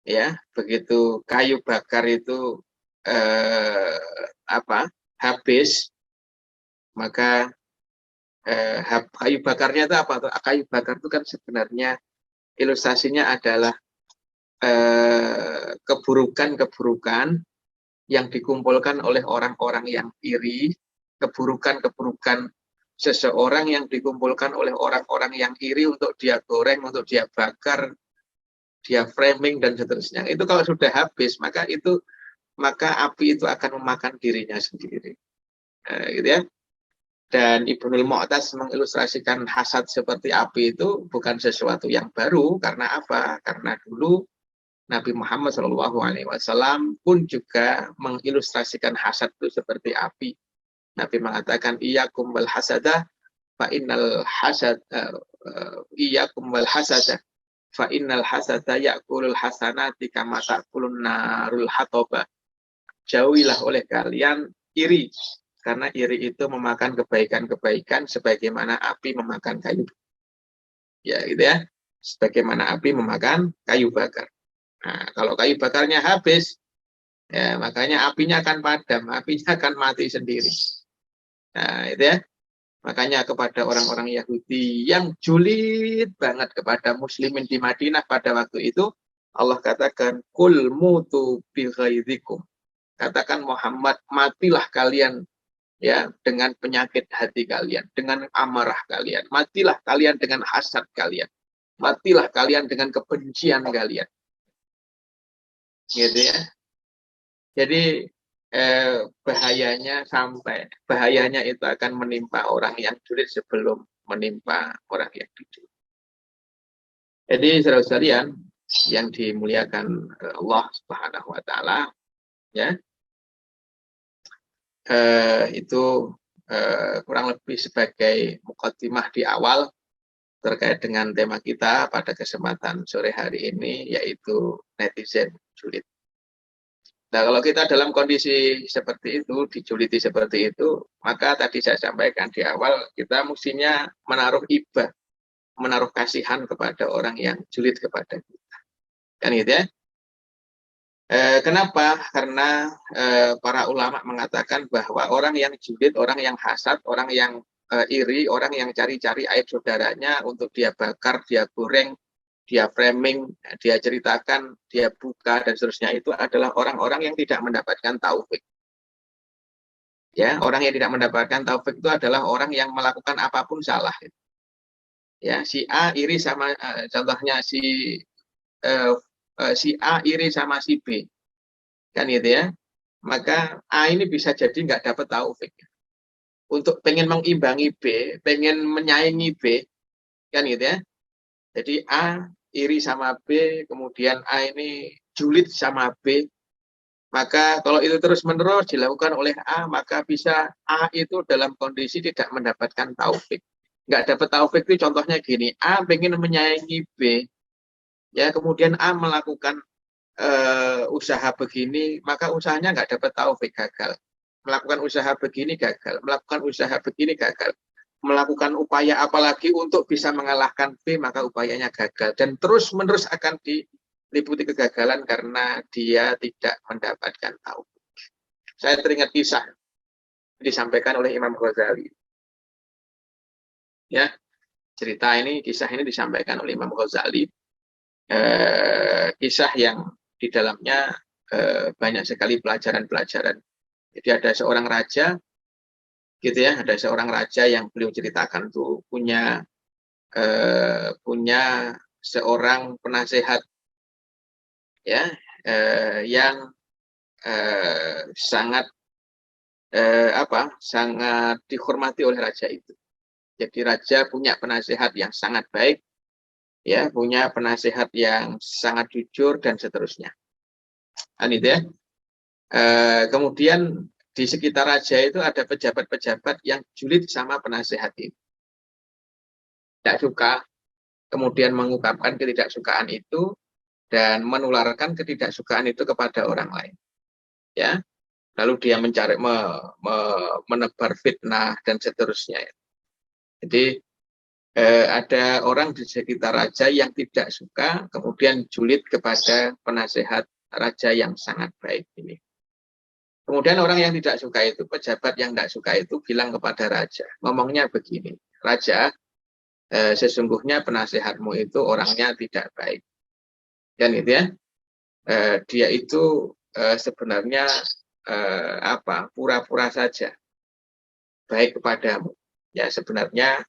ya, begitu kayu bakar itu habis, maka kayu bakarnya itu apa? Kayu bakar itu kan sebenarnya ilustrasinya adalah keburukan-keburukan yang dikumpulkan oleh orang-orang yang iri, keburukan-keburukan seseorang yang dikumpulkan oleh orang-orang yang iri untuk dia goreng, untuk dia bakar, dia framing dan seterusnya. Itu kalau sudah habis, maka api itu akan memakan dirinya sendiri. Gitu ya. Dan Ibnul Mu'taz mengilustrasikan hasad seperti api itu bukan sesuatu yang baru. Karena apa? Karena dulu Nabi Muhammad SAW pun juga mengilustrasikan hasad itu seperti api. Nabi mengatakan, iyyakum wal hasada fa innal hasad iyyakum wal hasada fa innal hasada ya'kulul hasanati kama ta'kulun narul hatoba. Jauhilah oleh kalian iri, karena iri itu memakan kebaikan-kebaikan sebagaimana api memakan kayu. Ya, gitu ya. Sebagaimana api memakan kayu bakar. Nah, kalau kayu bakarnya habis, ya makanya apinya akan padam, apinya akan mati sendiri. Nah, itu ya. Makanya kepada orang-orang Yahudi yang julid banget kepada muslimin di Madinah pada waktu itu, Allah katakan, kul mutu bi ghaidzikum. Katakan Muhammad, matilah kalian ya dengan penyakit hati kalian, dengan amarah kalian, matilah kalian dengan hasad kalian, matilah kalian dengan kebencian kalian. Gitu ya. Jadi bahayanya itu akan menimpa orang yang julid sebelum menimpa orang yang jujur. Jadi saudara sekalian yang dimuliakan Allah Subhanahu Wa Taala, ya, itu kurang lebih sebagai mukaddimah di awal terkait dengan tema kita pada kesempatan sore hari ini, yaitu netizen julid. Nah, kalau kita dalam kondisi seperti itu, dijuliti seperti itu, maka tadi saya sampaikan di awal, kita mestinya menaruh ibah, menaruh kasihan kepada orang yang julid kepada kita. Kan gitu ya? Kenapa? Karena para ulama mengatakan bahwa orang yang julid, orang yang hasad, orang yang iri, orang yang cari-cari aib saudaranya untuk dia bakar, dia goreng, dia framing, dia ceritakan, dia buka, dan seterusnya, itu adalah orang-orang yang tidak mendapatkan taufik. Ya, orang yang tidak mendapatkan taufik itu adalah orang yang melakukan apapun salah. Ya, si A iri sama, contohnya si A iri sama si B, kan gitu ya. Maka A ini bisa jadi nggak dapat taufik. Untuk pengen mengimbangi B, pengen menyaingi B, kan gitu ya. Jadi A iri sama B, kemudian A ini julid sama B, maka kalau itu terus-menerus dilakukan oleh A, maka bisa A itu dalam kondisi tidak mendapatkan taufik. Nggak dapat taufik itu contohnya gini, A pengen menyayangi B, ya kemudian A melakukan usaha begini, maka usahanya nggak dapat taufik, gagal. Melakukan usaha begini gagal, melakukan usaha begini gagal. Melakukan upaya apalagi untuk bisa mengalahkan B, maka upayanya gagal. Dan terus-menerus akan diliputi kegagalan karena dia tidak mendapatkan taufik. Saya teringat kisah disampaikan oleh Imam Ghazali. Ya, kisah ini disampaikan oleh Imam Ghazali. Kisah yang di dalamnya banyak sekali pelajaran-pelajaran. Jadi ada seorang raja, gitu ya, ada seorang raja yang beliau ceritakan tuh punya seorang penasehat, ya, yang sangat sangat dihormati oleh raja itu. Jadi raja punya penasehat yang sangat baik, ya, punya penasehat yang sangat jujur dan seterusnya. Kan itu ya. Kemudian di sekitar raja itu ada pejabat-pejabat yang julid sama penasehat itu. Tidak suka, kemudian mengungkapkan ketidaksukaan itu dan menularkan ketidaksukaan itu kepada orang lain. Ya, lalu dia mencari menebar fitnah dan seterusnya. Jadi ada orang di sekitar raja yang tidak suka, kemudian julid kepada penasehat raja yang sangat baik ini. Kemudian orang yang tidak suka itu, pejabat yang tidak suka itu bilang kepada raja, ngomongnya begini, raja, sesungguhnya penasehatmu itu orangnya tidak baik. Dan itu ya, dia itu sebenarnya pura-pura saja baik kepadamu. Ya sebenarnya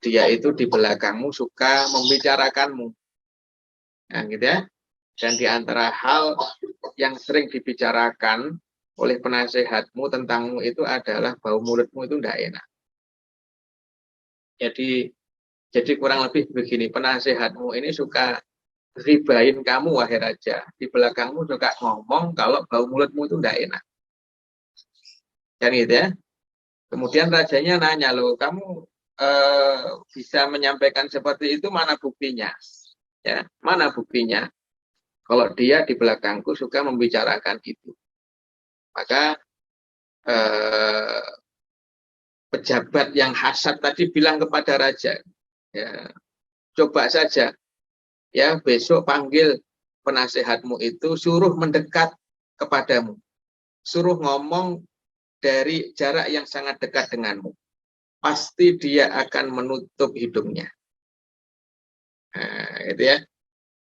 dia itu di belakangmu suka membicarakanmu. Nah, gitu ya. Dan di antara hal yang sering dibicarakan oleh penasehatmu tentangmu itu adalah bau mulutmu itu tidak enak. Jadi kurang lebih begini, penasehatmu ini suka ribain kamu, wahai raja. Di belakangmu suka ngomong kalau bau mulutmu itu tidak enak. Dan gitu ya. Kemudian rajanya nanya, loh, kamu bisa menyampaikan seperti itu, mana buktinya? Ya, mana buktinya? Kalau dia di belakangku suka membicarakan itu. Maka pejabat yang hasad tadi bilang kepada raja, ya, coba saja, ya besok panggil penasehatmu itu, suruh mendekat kepadamu, suruh ngomong dari jarak yang sangat dekat denganmu, pasti dia akan menutup hidungnya. Nah, itu ya.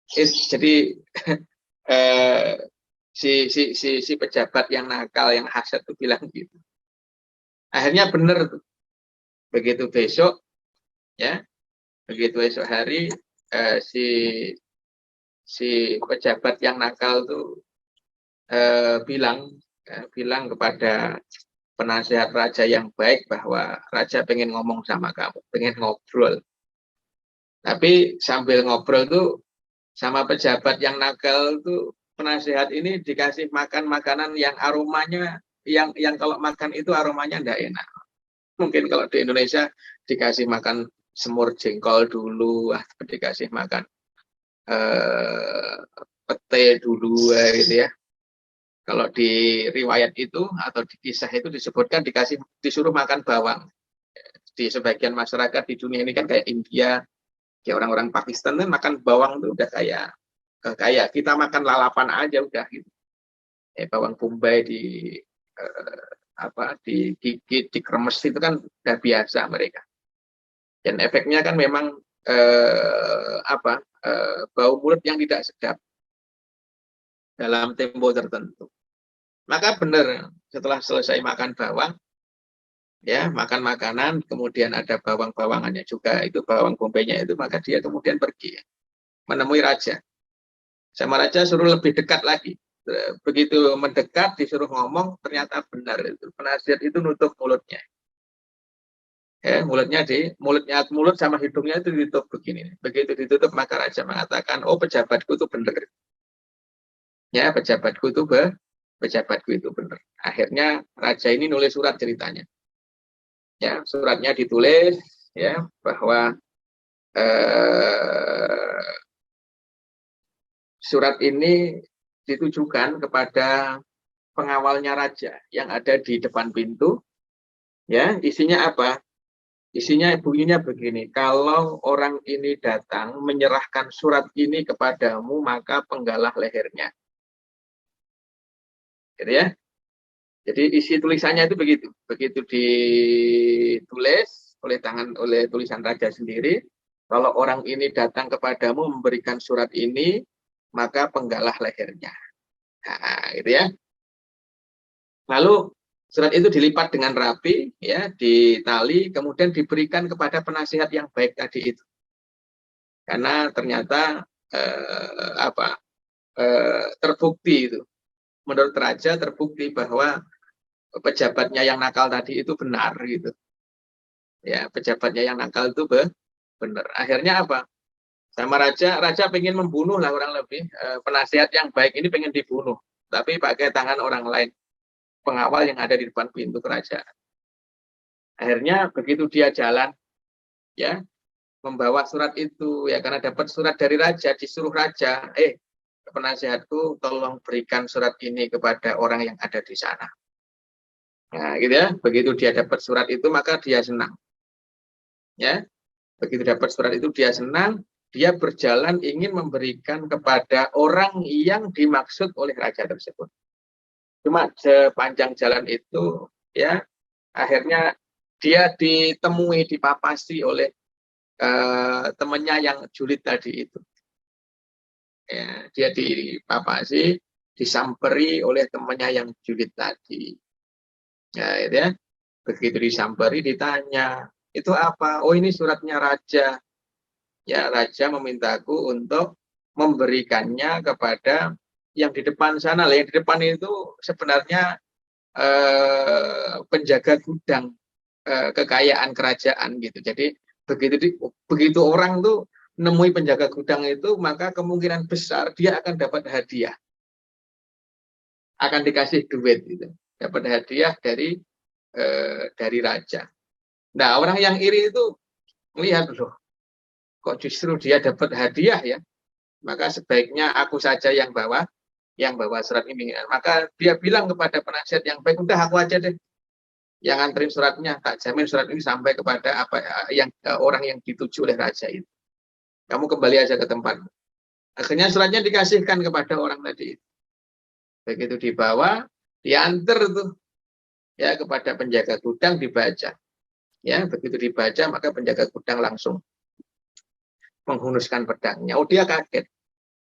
Jadi si pejabat yang nakal, yang hasad itu bilang gitu. Akhirnya benar tuh. Begitu besok, ya, begitu esok hari si pejabat yang nakal tuh bilang kepada penasehat raja yang baik bahwa raja pengen ngomong sama kamu, pengen ngobrol. Tapi sambil ngobrol tuh sama pejabat yang nakal tuh, penasehat ini dikasih makan makanan yang aromanya, yang kalau makan itu aromanya enggak enak. Mungkin kalau di Indonesia dikasih makan semur jengkol dulu, dikasih makan pete dulu gitu ya. Kalau di riwayat itu atau di kisah itu disebutkan disuruh makan bawang. Di sebagian masyarakat di dunia ini kan kayak India, kayak orang-orang Pakistan kan makan bawang itu udah kayak kita makan lalapan aja udah gitu. Bawang bombay digigit, dikremes itu kan udah biasa mereka. Dan efeknya kan memang bau mulut yang tidak sedap dalam tempo tertentu. Maka benar setelah selesai makan bawang, ya makan makanan, kemudian ada bawang-bawangannya juga, itu bawang bombaynya itu, maka dia kemudian pergi menemui raja. Sama raja suruh lebih dekat lagi. Begitu mendekat disuruh ngomong, ternyata benar itu penasihat itu nutup mulutnya. Ya, mulut sama hidungnya itu ditutup begini. Begitu ditutup maka raja mengatakan, oh pejabatku itu benar. Ya pejabatku itu benar. Akhirnya raja ini nulis surat ceritanya. Ya suratnya ditulis ya bahwa surat ini ditujukan kepada pengawalnya raja yang ada di depan pintu. Ya isinya apa? Isinya bunyinya begini, kalau orang ini datang menyerahkan surat ini kepadamu, maka penggalah lehernya. Gitu ya. Jadi isi tulisannya itu begitu. Begitu ditulis oleh tulisan raja sendiri, kalau orang ini datang kepadamu memberikan surat ini, maka penggalah lehernya. Nah, gitu ya. Lalu surat itu dilipat dengan rapi, ya, ditali, kemudian diberikan kepada penasihat yang baik tadi itu. Karena ternyata terbukti itu, menurut raja terbukti bahwa pejabatnya yang nakal tadi itu benar gitu. Ya, pejabatnya yang nakal itu benar. Akhirnya apa? Sama raja pengen membunuh lah kurang lebih. Penasihat yang baik ini pengen dibunuh, tapi pakai tangan orang lain, pengawal yang ada di depan pintu kerajaan. Akhirnya begitu dia jalan, ya, membawa surat itu, ya karena dapat surat dari raja, disuruh raja, penasihatku tolong berikan surat ini kepada orang yang ada di sana. Nah, gitu ya. Begitu dia dapat surat itu maka dia senang. Ya. Begitu dapat surat itu dia senang, dia berjalan ingin memberikan kepada orang yang dimaksud oleh raja tersebut. Cuma sepanjang jalan itu, ya, akhirnya dia dipapasi oleh temannya yang julid tadi itu. Ya, dia dipapasi, disamperi oleh temannya yang julid tadi. Ya, itu ya. Begitu disamperi ditanya, itu apa? Oh, ini suratnya raja. Ya, raja memintaku untuk memberikannya kepada yang di depan sana. Yang di depan itu sebenarnya penjaga gudang kekayaan kerajaan gitu. Jadi begitu orang tuh nemui penjaga gudang itu, maka kemungkinan besar dia akan dapat hadiah, akan dikasih duit gitu, dapat hadiah dari raja. Nah, orang yang iri itu melihat, loh, kok justru dia dapat hadiah ya? Maka sebaiknya aku saja yang bawa surat ini. Maka dia bilang kepada penasihat yang baik, udah aku aja deh yang nganterin suratnya, tak jamin surat ini sampai kepada orang yang dituju oleh raja itu. Kamu kembali aja ke tempat. Akhirnya suratnya dikasihkan kepada orang tadi. Begitu dibawa, diantar tuh ya kepada penjaga gudang, dibaca. Ya, begitu dibaca maka penjaga gudang langsung menghunuskan pedangnya. Oh, dia kaget.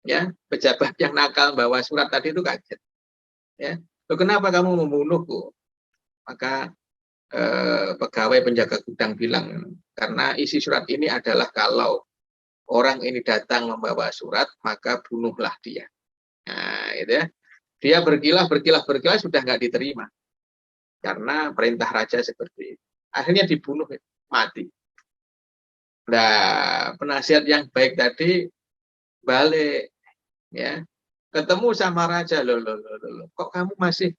Ya, pejabat yang nakal bawa surat tadi itu kaget. Ya, loh, kenapa kamu membunuhku? Maka pegawai penjaga gudang bilang, karena isi surat ini adalah kalau orang ini datang membawa surat, maka bunuhlah dia. Nah, itu ya. Dia berkilah sudah nggak diterima. Karena perintah raja seperti itu. Akhirnya dibunuh, mati. Nah, penasihat yang baik tadi balik, ya, ketemu sama raja, loh, kok kamu masih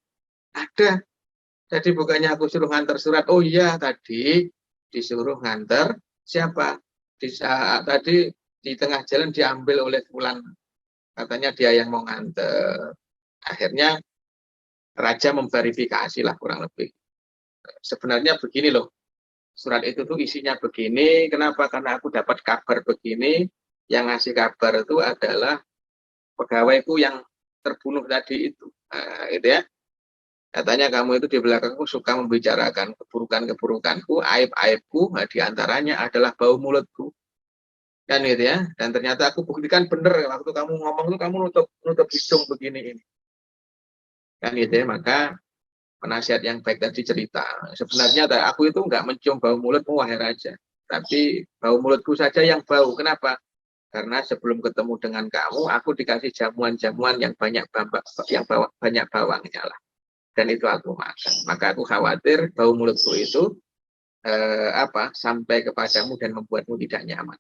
ada? Tadi bukannya aku suruh ngantar surat. Oh iya, tadi disuruh ngantar siapa? Di saat tadi di tengah jalan diambil oleh fulan. Katanya dia yang mau nganter. Akhirnya raja memverifikasi lah kurang lebih. Sebenarnya begini loh, surat itu tuh isinya begini. Kenapa? Karena aku dapat kabar begini. Yang ngasih kabar itu adalah pegawaiku yang terbunuh tadi itu. Nah, gitu ya. Katanya kamu itu di belakangku suka membicarakan keburukan-keburukanku, aib-aibku, nah, diantaranya adalah bau mulutku. Kan gitu ya. Dan ternyata aku buktikan benar waktu kamu ngomong itu kamu nutup hidung begini ini. Kan gitu ya. Maka penasihat yang baik tadi cerita. Sebenarnya aku itu nggak mencium bau mulutmu, wahai raja. Tapi bau mulutku saja yang bau. Kenapa? Karena sebelum ketemu dengan kamu, aku dikasih jamuan-jamuan yang banyak banyak bawangnya lah. Dan itu aku makan. Maka aku khawatir bau mulutku itu sampai kepadamu dan membuatmu tidak nyaman.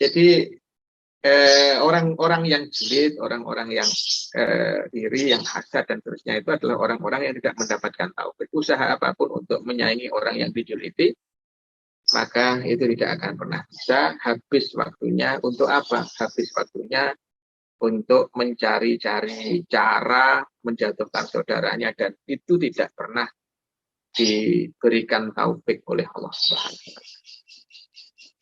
Jadi orang-orang yang julid, orang-orang yang iri, yang hasad dan seterusnya itu adalah orang-orang yang tidak mendapatkan taufik. Usaha apapun untuk menyaingi orang yang dijuliti, maka itu tidak akan pernah bisa. Habis waktunya untuk apa? Habis waktunya untuk mencari-cari cara menjatuhkan saudaranya, dan itu tidak pernah diberikan taufik oleh Allah Subhanahu wa Ta'ala.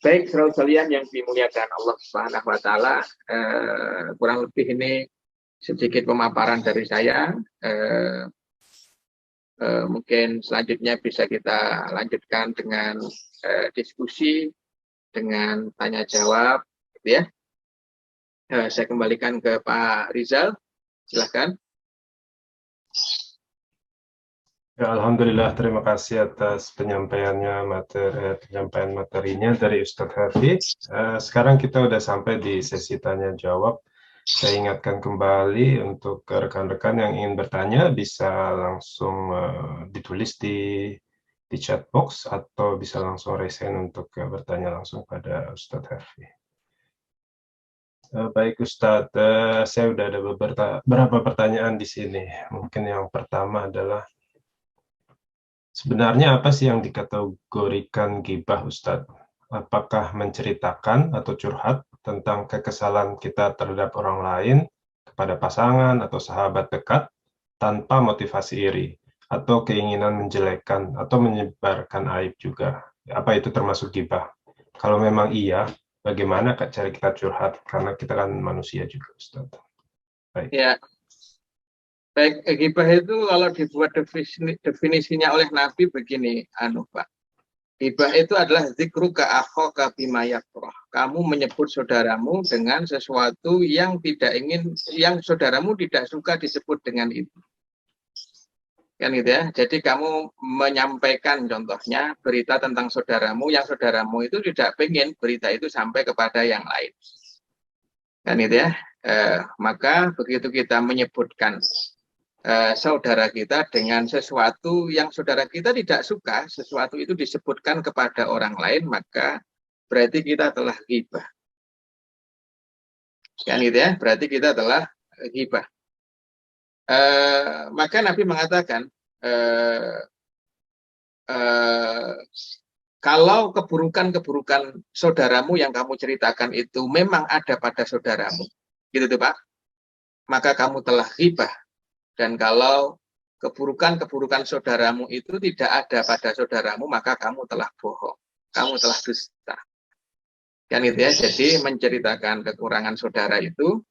Baik, saudara sekalian yang dimuliakan Allah Subhanahu wa Ta'ala, kurang lebih ini sedikit pemaparan dari saya. Mungkin selanjutnya bisa kita lanjutkan dengan diskusi, dengan tanya jawab, gitu ya. Saya kembalikan ke Pak Rizal, silakan. Ya, Alhamdulillah, terima kasih atas penyampaian materinya dari Ustadz Hafiz. Sekarang kita udah sampai di sesi tanya jawab. Saya ingatkan kembali untuk rekan-rekan yang ingin bertanya bisa langsung ditulis di chat box atau bisa langsung raise hand untuk bertanya langsung pada Ustadz Hafiz. Baik Ustadz, saya udah ada beberapa pertanyaan di sini. Mungkin yang pertama adalah, sebenarnya apa sih yang dikategorikan ghibah, Ustadz? Apakah menceritakan atau curhat tentang kekesalan kita terhadap orang lain, kepada pasangan atau sahabat dekat, tanpa motivasi iri, atau keinginan menjelekkan atau menyebarkan aib juga? Apa itu termasuk ghibah? Kalau memang iya, bagaimana cara kita curhat? Karena kita kan manusia juga, Ustadz. Baik. Ya. Baik, ghibah itu kalau dibuat definisinya oleh Nabi begini, Pak. Ghibah itu adalah zikruka akhaka bima yakrah. Kamu menyebut saudaramu dengan sesuatu yang yang saudaramu tidak suka disebut dengan itu. Kan gitu ya. Jadi kamu menyampaikan contohnya berita tentang saudaramu yang saudaramu itu tidak pengen berita itu sampai kepada yang lain. Kan gitu ya. Maka begitu kita menyebutkan saudara kita dengan sesuatu yang saudara kita tidak suka, sesuatu itu disebutkan kepada orang lain, maka berarti kita telah ghibah. Kan gitu ya, berarti kita telah ghibah. Maka Nabi mengatakan, kalau keburukan-keburukan saudaramu yang kamu ceritakan itu memang ada pada saudaramu, gitu tuh Pak, maka kamu telah ghibah. Dan kalau keburukan-keburukan saudaramu itu tidak ada pada saudaramu, maka kamu telah bohong, kamu telah dusta. Kan itu ya, jadi menceritakan kekurangan saudara itu,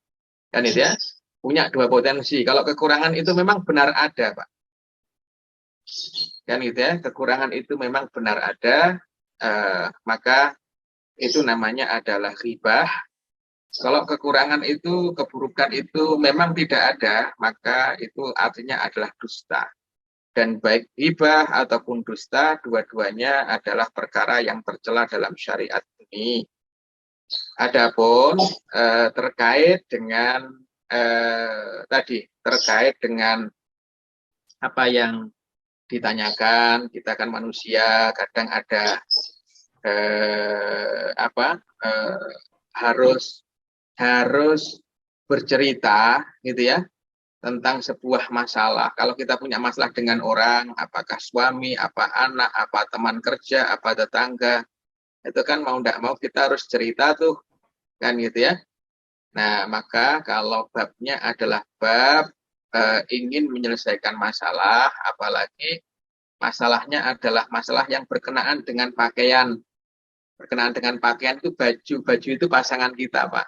kan itu ya, punya dua potensi. Kalau kekurangan itu memang benar ada, Pak. Kan itu ya, kekurangan itu memang benar ada, maka itu namanya adalah ghibah. Kalau kekurangan itu, keburukan itu memang tidak ada, maka itu artinya adalah dusta. Dan baik ghibah ataupun dusta, dua-duanya adalah perkara yang tercela dalam syariat ini. Adapun terkait dengan terkait dengan apa yang ditanyakan, kita kan manusia, kadang ada harus bercerita gitu ya tentang sebuah masalah. Kalau kita punya masalah dengan orang, apakah suami, apa anak, apa teman kerja, apa tetangga, itu kan mau tidak mau kita harus cerita tuh, kan gitu ya. Nah, maka kalau babnya adalah bab ingin menyelesaikan masalah, apalagi masalahnya adalah masalah yang berkenaan dengan pakaian. Berkenaan dengan pakaian itu baju. Baju itu pasangan kita, Pak.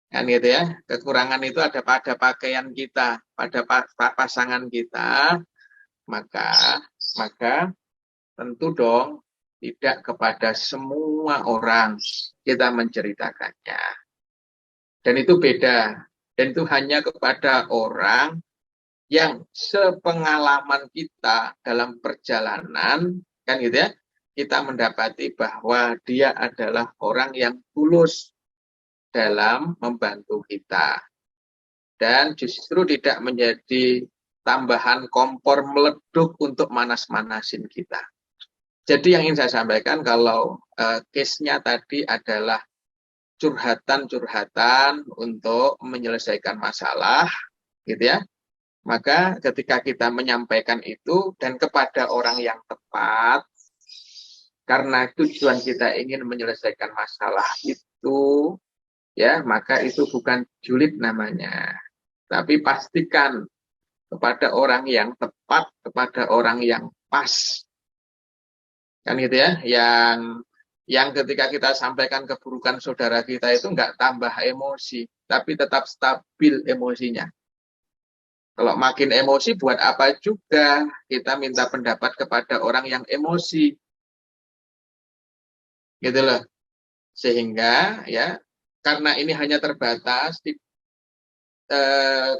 Kan gitu ya. Kekurangan itu ada pada pakaian kita, pada pasangan kita. Maka tentu dong tidak kepada semua orang kita menceritakannya. Dan itu beda. Dan itu hanya kepada orang yang sepengalaman kita dalam perjalanan, kan gitu ya, kita mendapati bahwa dia adalah orang yang tulus dalam membantu kita. Dan justru tidak menjadi tambahan kompor meleduk untuk manas-manasin kita. Jadi yang ingin saya sampaikan kalau case-nya tadi adalah curhatan-curhatan untuk menyelesaikan masalah, gitu ya. Maka ketika kita menyampaikan itu dan kepada orang yang tepat, karena tujuan kita ingin menyelesaikan masalah itu, ya, maka itu bukan julid namanya. Tapi pastikan kepada orang yang tepat, kepada orang yang pas. Kan gitu ya, yang ketika kita sampaikan keburukan saudara kita itu nggak tambah emosi, tapi tetap stabil emosinya. Kalau makin emosi buat apa juga kita minta pendapat kepada orang yang emosi. Gitu loh. Sehingga ya karena ini hanya terbatas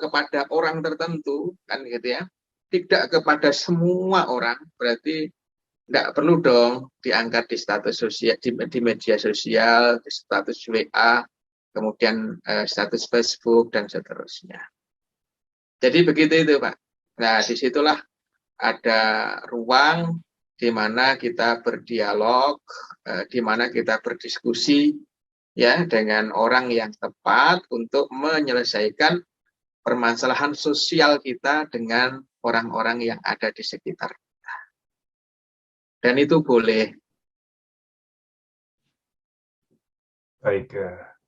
kepada orang tertentu kan gitu ya. Tidak kepada semua orang, berarti nggak perlu dong diangkat di status sosial, di media sosial, di status WA, kemudian status Facebook dan seterusnya. Jadi begitu itu, Pak. Nah, disitulah ada ruang di mana kita berdialog, di mana kita berdiskusi ya dengan orang yang tepat untuk menyelesaikan permasalahan sosial kita dengan orang-orang yang ada di sekitar. Dan itu boleh. Baik,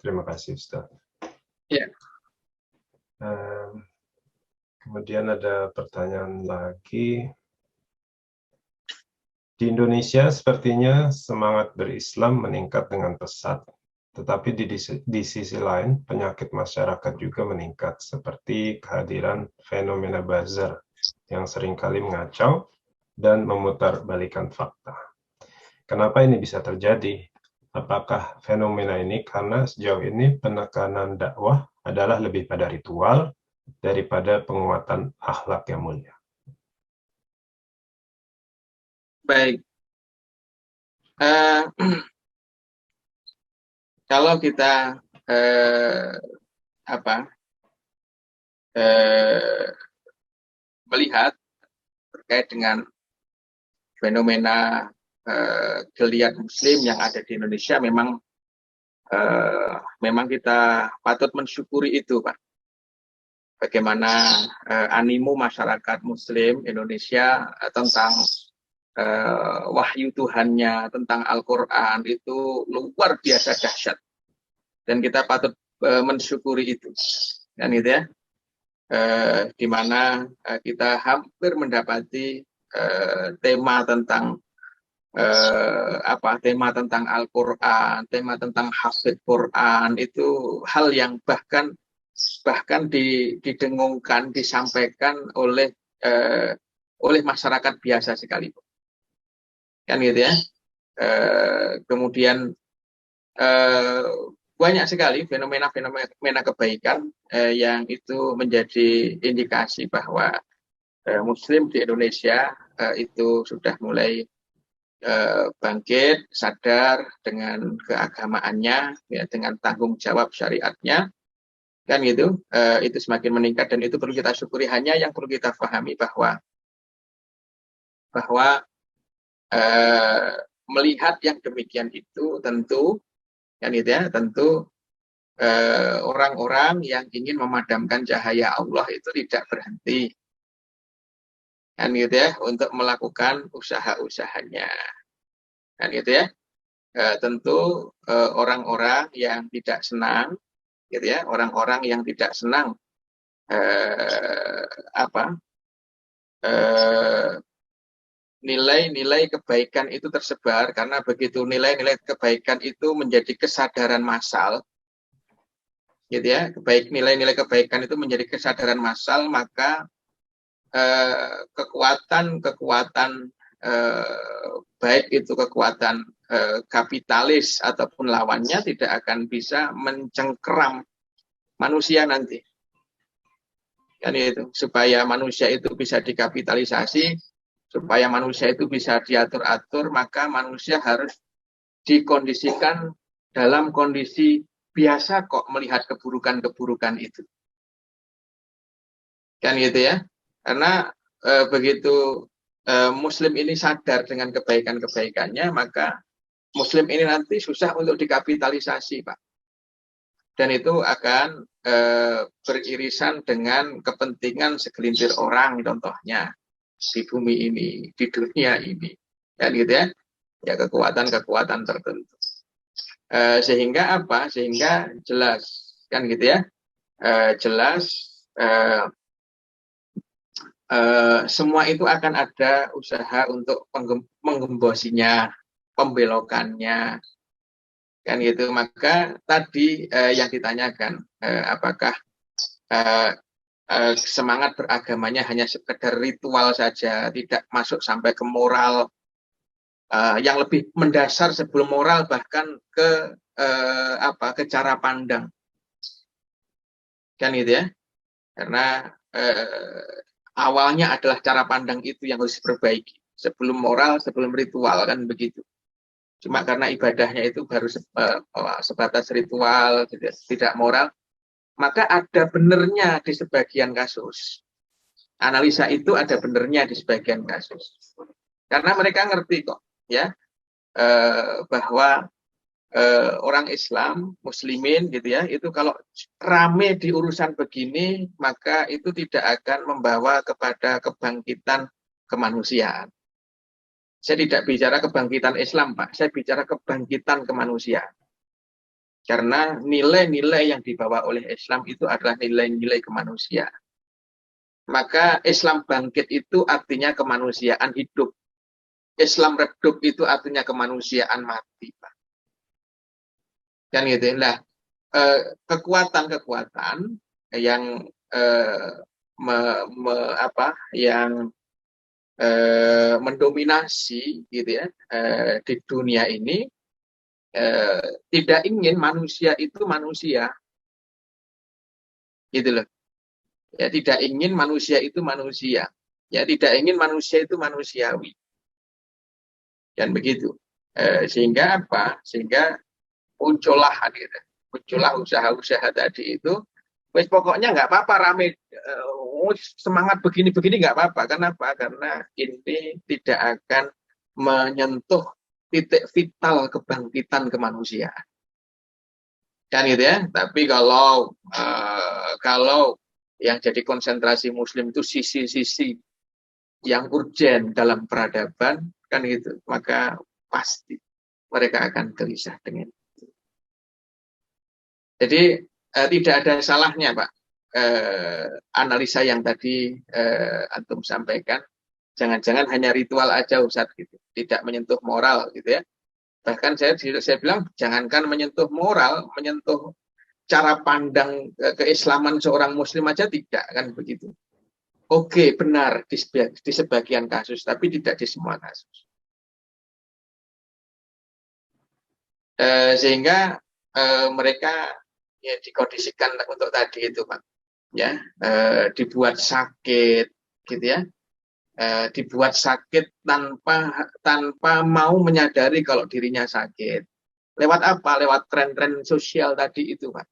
terima kasih Ustaz. Ya. Kemudian ada pertanyaan lagi. Di Indonesia sepertinya semangat berislam meningkat dengan pesat. Tetapi di sisi lain, penyakit masyarakat juga meningkat, seperti kehadiran fenomena buzzer yang seringkali mengacau dan memutarbalikkan fakta. Kenapa ini bisa terjadi? Apakah fenomena ini karena sejauh ini penekanan dakwah adalah lebih pada ritual daripada penguatan akhlak yang mulia? Baik. Kalau kita melihat terkait dengan fenomena geliat Muslim yang ada di Indonesia, memang kita patut mensyukuri itu, Pak. Bagaimana animo masyarakat Muslim Indonesia tentang wahyu Tuhannya, tentang Al-Quran itu luar biasa dahsyat. Dan kita patut mensyukuri itu. Dan gitu ya. Di mana kita hampir mendapati tema tentang tema tentang Al-Quran, tema tentang hafidz Quran itu hal yang bahkan didengungkan, disampaikan oleh masyarakat biasa sekalipun. Kan gitu ya. Kemudian banyak sekali fenomena kebaikan yang itu menjadi indikasi bahwa Muslim di Indonesia itu sudah mulai bangkit, sadar dengan keagamaannya, ya, dengan tanggung jawab syariatnya, kan gitu. Itu semakin meningkat dan itu perlu kita syukuri. Hanya yang perlu kita pahami bahwa melihat yang demikian itu tentu kan gitu ya, tentu orang-orang yang ingin memadamkan cahaya Allah itu tidak berhenti kan gitu ya untuk melakukan usaha-usahanya. kan gitu ya. Tentu orang-orang yang tidak senang, gitu ya, orang-orang yang tidak senang nilai-nilai kebaikan itu tersebar, karena begitu nilai-nilai kebaikan itu menjadi kesadaran massal, gitu ya, nilai-nilai kebaikan itu menjadi kesadaran massal, maka kekuatan baik itu kekuatan kapitalis ataupun lawannya tidak akan bisa mencengkeram manusia nanti. Kan itu, supaya manusia itu bisa dikapitalisasi, supaya manusia itu bisa diatur-atur, maka manusia harus dikondisikan dalam kondisi biasa kok melihat keburukan-keburukan itu. Kan gitu ya. Karena begitu Muslim ini sadar dengan kebaikan-kebaikannya, maka Muslim ini nanti susah untuk dikapitalisasi, Pak. Dan itu akan beririsan dengan kepentingan segelintir orang, contohnya di bumi ini, di dunia ini, kan gitu ya, ya kekuatan-kekuatan tertentu. Sehingga apa? Sehingga jelas, kan gitu ya, jelas semua itu akan ada usaha untuk menggembosinya, pembelokannya, kan gitu. Maka tadi yang ditanyakan, apakah semangat beragamanya hanya sekedar ritual saja, tidak masuk sampai ke moral yang lebih mendasar sebelum moral, bahkan ke ke cara pandang, kan gitu ya. Karena awalnya adalah cara pandang itu yang harus diperbaiki sebelum moral, sebelum ritual, kan begitu. Cuma karena ibadahnya itu baru sebatas ritual, tidak moral, maka ada benernya di sebagian kasus. Analisa itu ada benernya di sebagian kasus. Karena mereka ngerti kok, ya, bahwa orang Islam, Muslimin gitu ya, itu kalau rame di urusan begini, maka itu tidak akan membawa kepada kebangkitan kemanusiaan. Saya tidak bicara kebangkitan Islam, Pak. Saya bicara kebangkitan kemanusiaan. Karena nilai-nilai yang dibawa oleh Islam itu adalah nilai-nilai kemanusiaan. Maka Islam bangkit itu artinya kemanusiaan hidup. Islam redup itu artinya kemanusiaan mati, Pak. Kan gitu. Nah, kekuatan-kekuatan yang yang mendominasi gitu ya di dunia ini tidak ingin manusia itu manusia, gitu loh. Ya, tidak ingin manusia itu manusia. Ya, tidak ingin manusia itu manusiawi. Dan begitu. Sehingga apa? Sehingga muncullah usaha-usaha tadi itu. Wes pokoknya nggak apa-apa rame, semangat begini-begini nggak apa-apa. Kenapa? Karena ini tidak akan menyentuh titik vital kebangkitan kemanusiaan. Kan gitu ya. Tapi kalau yang jadi konsentrasi Muslim itu sisi-sisi yang urgen dalam peradaban, kan gitu, maka pasti mereka akan gelisah dengan itu. Jadi tidak ada salahnya, Pak, analisa yang tadi antum sampaikan. Jangan-jangan hanya ritual aja, Ustadz, gitu, tidak menyentuh moral, gitu ya. Bahkan saya bilang jangankan menyentuh moral, menyentuh cara pandang keislaman seorang Muslim aja tidak, kan begitu. Oke, benar di sebagian kasus, tapi tidak di semua kasus. Sehingga mereka ya dikondisikan untuk tadi itu, Pak, ya, dibuat sakit, gitu ya, dibuat sakit tanpa mau menyadari kalau dirinya sakit. Lewat apa? Lewat tren-tren sosial tadi itu, Pak.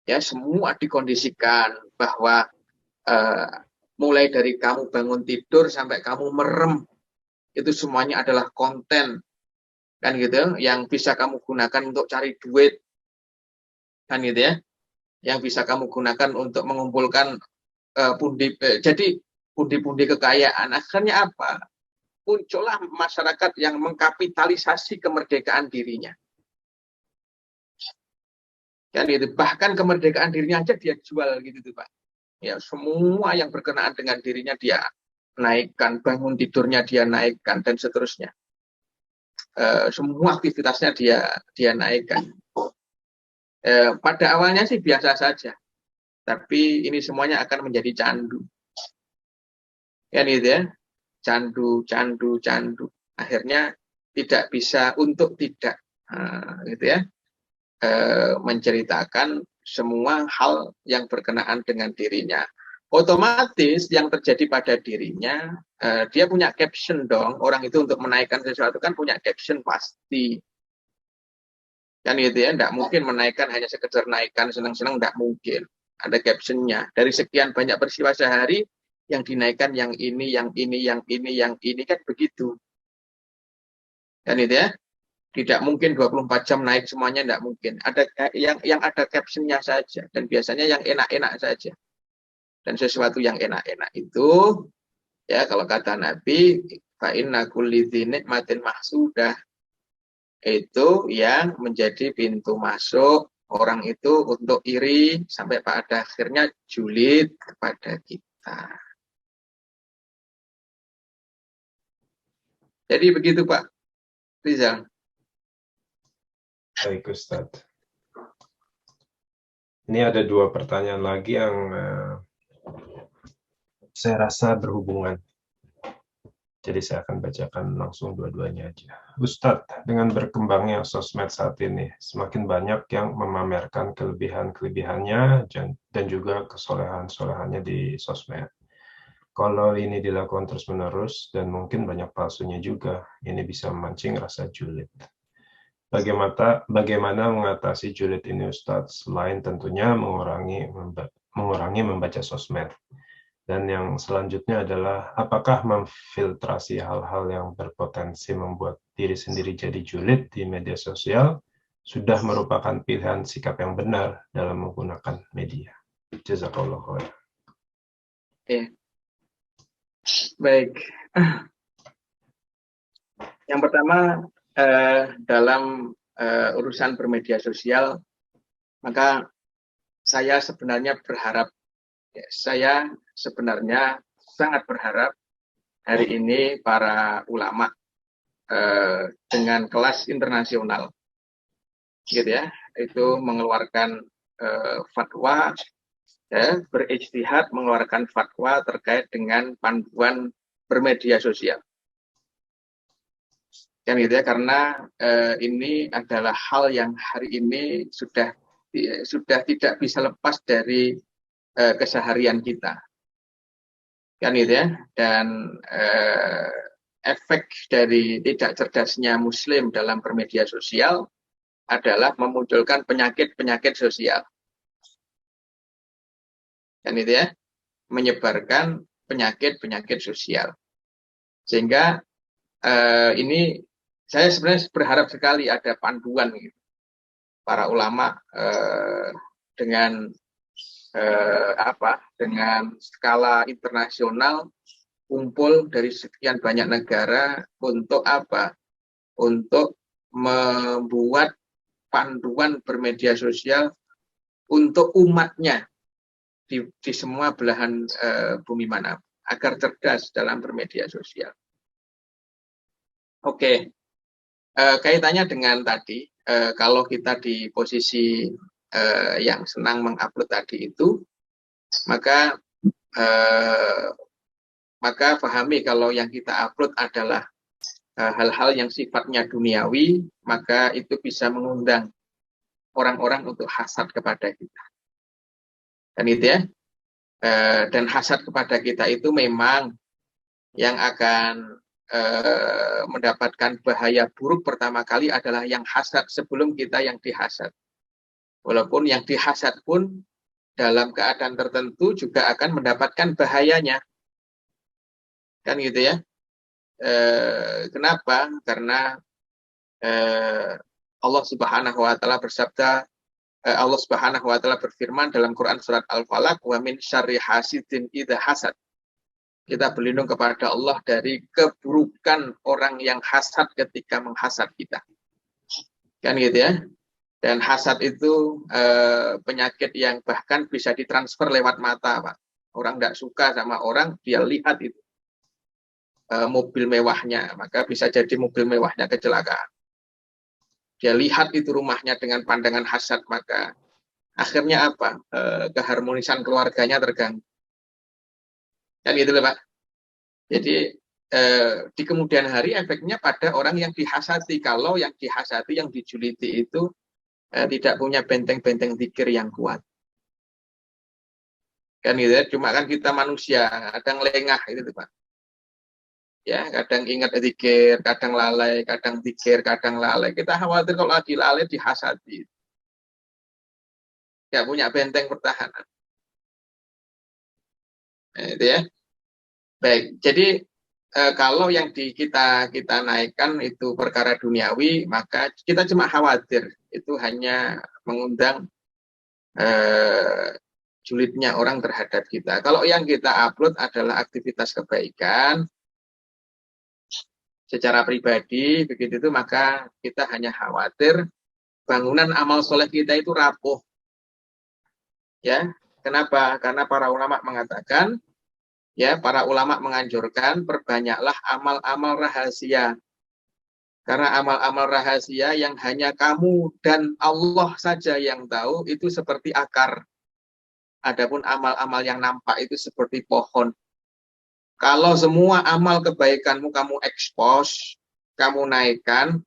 Ya, semua dikondisikan bahwa mulai dari kamu bangun tidur sampai kamu merem, itu semuanya adalah konten, kan gitu, yang bisa kamu gunakan untuk cari duit, kan gitu ya, yang bisa kamu gunakan untuk mengumpulkan pundi-pundi kekayaan. Akhirnya apa? muncullah masyarakat yang mengkapitalisasi kemerdekaan dirinya. Kan itu, bahkan kemerdekaan dirinya aja dia jual gitu tuh Pak. Ya, semua yang berkenaan dengan dirinya dia naikkan, bangun tidurnya dia naikkan dan seterusnya. Semua aktivitasnya dia naikkan. Pada awalnya sih biasa saja, tapi ini semuanya akan menjadi candu. Kan itu ya, candu. Akhirnya tidak bisa untuk tidak, gitu ya, menceritakan semua hal yang berkenaan dengan dirinya. Otomatis yang terjadi pada dirinya, dia punya caption dong. Orang itu untuk menaikkan sesuatu kan punya caption pasti. Kan gitu ya, tidak mungkin menaikkan hanya sekedar naikkan senang-senang, tidak mungkin. Ada captionnya. Dari sekian banyak peristiwa sehari, yang dinaikkan yang ini kan begitu. Kan itu ya. Tidak mungkin 24 jam naik semuanya, tidak mungkin. Ada yang ada captionnya saja, dan biasanya yang enak-enak saja. Dan sesuatu yang enak-enak itu, ya kalau kata Nabi, fa inna kulli dzi nikmatin mahsudah, itu yang menjadi pintu masuk orang itu untuk iri sampai pada akhirnya julid kepada kita. Jadi begitu Pak Rizal. Baik Ustadz. Ini ada 2 pertanyaan lagi yang saya rasa berhubungan. Jadi saya akan bacakan langsung dua-duanya aja. Ustadz, dengan berkembangnya sosmed saat ini, semakin banyak yang memamerkan kelebihan-kelebihannya dan juga kesolehan-solehannya di sosmed. Kalau ini dilakukan terus-menerus dan mungkin banyak palsunya juga, ini bisa memancing rasa julid. Bagaimana mengatasi julid ini Ustadz, selain tentunya mengurangi membaca sosmed. Dan yang selanjutnya adalah, apakah memfiltrasi hal-hal yang berpotensi membuat diri sendiri jadi julid di media sosial sudah merupakan pilihan sikap yang benar dalam menggunakan media? Jazakallah khair. Baik. Yang pertama, dalam urusan bermedia sosial, maka saya sebenarnya sangat berharap hari ini para ulama dengan kelas internasional, gitu ya, itu mengeluarkan fatwa, ya, berijtihad mengeluarkan fatwa terkait dengan panduan bermedia sosial. Kan gitu ya, karena ini adalah hal yang hari ini sudah tidak bisa lepas dari keseharian kita. Kan gitu ya, dan efek dari tidak cerdasnya Muslim dalam bermedia sosial adalah memunculkan penyakit-penyakit sosial. Kan gitu ya, menyebarkan penyakit-penyakit sosial. Sehingga ini saya sebenarnya berharap sekali ada panduan gitu. Para ulama dengan skala internasional kumpul dari sekian banyak negara untuk apa? Untuk membuat panduan bermedia sosial untuk umatnya di semua belahan bumi mana, agar cerdas dalam bermedia sosial. Oke. Kaitannya dengan tadi, kalau kita di posisi yang senang mengupload tadi itu, maka pahami kalau yang kita upload adalah hal-hal yang sifatnya duniawi, maka itu bisa mengundang orang-orang untuk hasad kepada kita. Dan itu ya, dan hasad kepada kita itu memang yang akan mendapatkan bahaya buruk pertama kali adalah yang hasad sebelum kita yang dihasad. Walaupun yang dihasad pun dalam keadaan tertentu juga akan mendapatkan bahayanya. Kan gitu ya. Kenapa? Karena Allah Subhanahu wa taala bersabda, Allah Subhanahu wa taala berfirman dalam Quran surat Al-Falaq, wa min syarri hasidin idza hasad. Kita berlindung kepada Allah dari keburukan orang yang hasad ketika menghasad kita. Kan gitu ya. Dan hasad itu penyakit yang bahkan bisa ditransfer lewat mata, Pak. Orang tidak suka sama orang, dia lihat itu mobil mewahnya, maka bisa jadi mobil mewahnya kecelakaan. Dia lihat itu rumahnya dengan pandangan hasad, maka akhirnya apa? Keharmonisan keluarganya terganggu. Kan gitu loh, Pak. Jadi di kemudian hari efeknya pada orang yang dihasati. Kalau yang dihasati, yang dijuliti itu tidak punya benteng-benteng zikir yang kuat. Kan gitu ya, cuma kan kita manusia, kadang lengah itu tuh, Pak. Ya, kadang ingat zikir, kadang lalai, kadang zikir, kadang lalai. Kita khawatir kalau lagi lalai dihasati. Nggak punya benteng pertahanan. Nah, itu ya. Baik, jadi kalau yang kita naikkan itu perkara duniawi, maka kita cuma khawatir itu hanya mengundang julidnya orang terhadap kita. Kalau yang kita upload adalah aktivitas kebaikan secara pribadi, begitu itu, maka kita hanya khawatir bangunan amal soleh kita itu rapuh. Ya, kenapa? Karena para ulama mengatakan, ya, para ulama menganjurkan perbanyaklah amal-amal rahasia. Karena amal-amal rahasia yang hanya kamu dan Allah saja yang tahu itu seperti akar. Adapun amal-amal yang nampak itu seperti pohon. Kalau semua amal kebaikanmu kamu expose, kamu naikkan,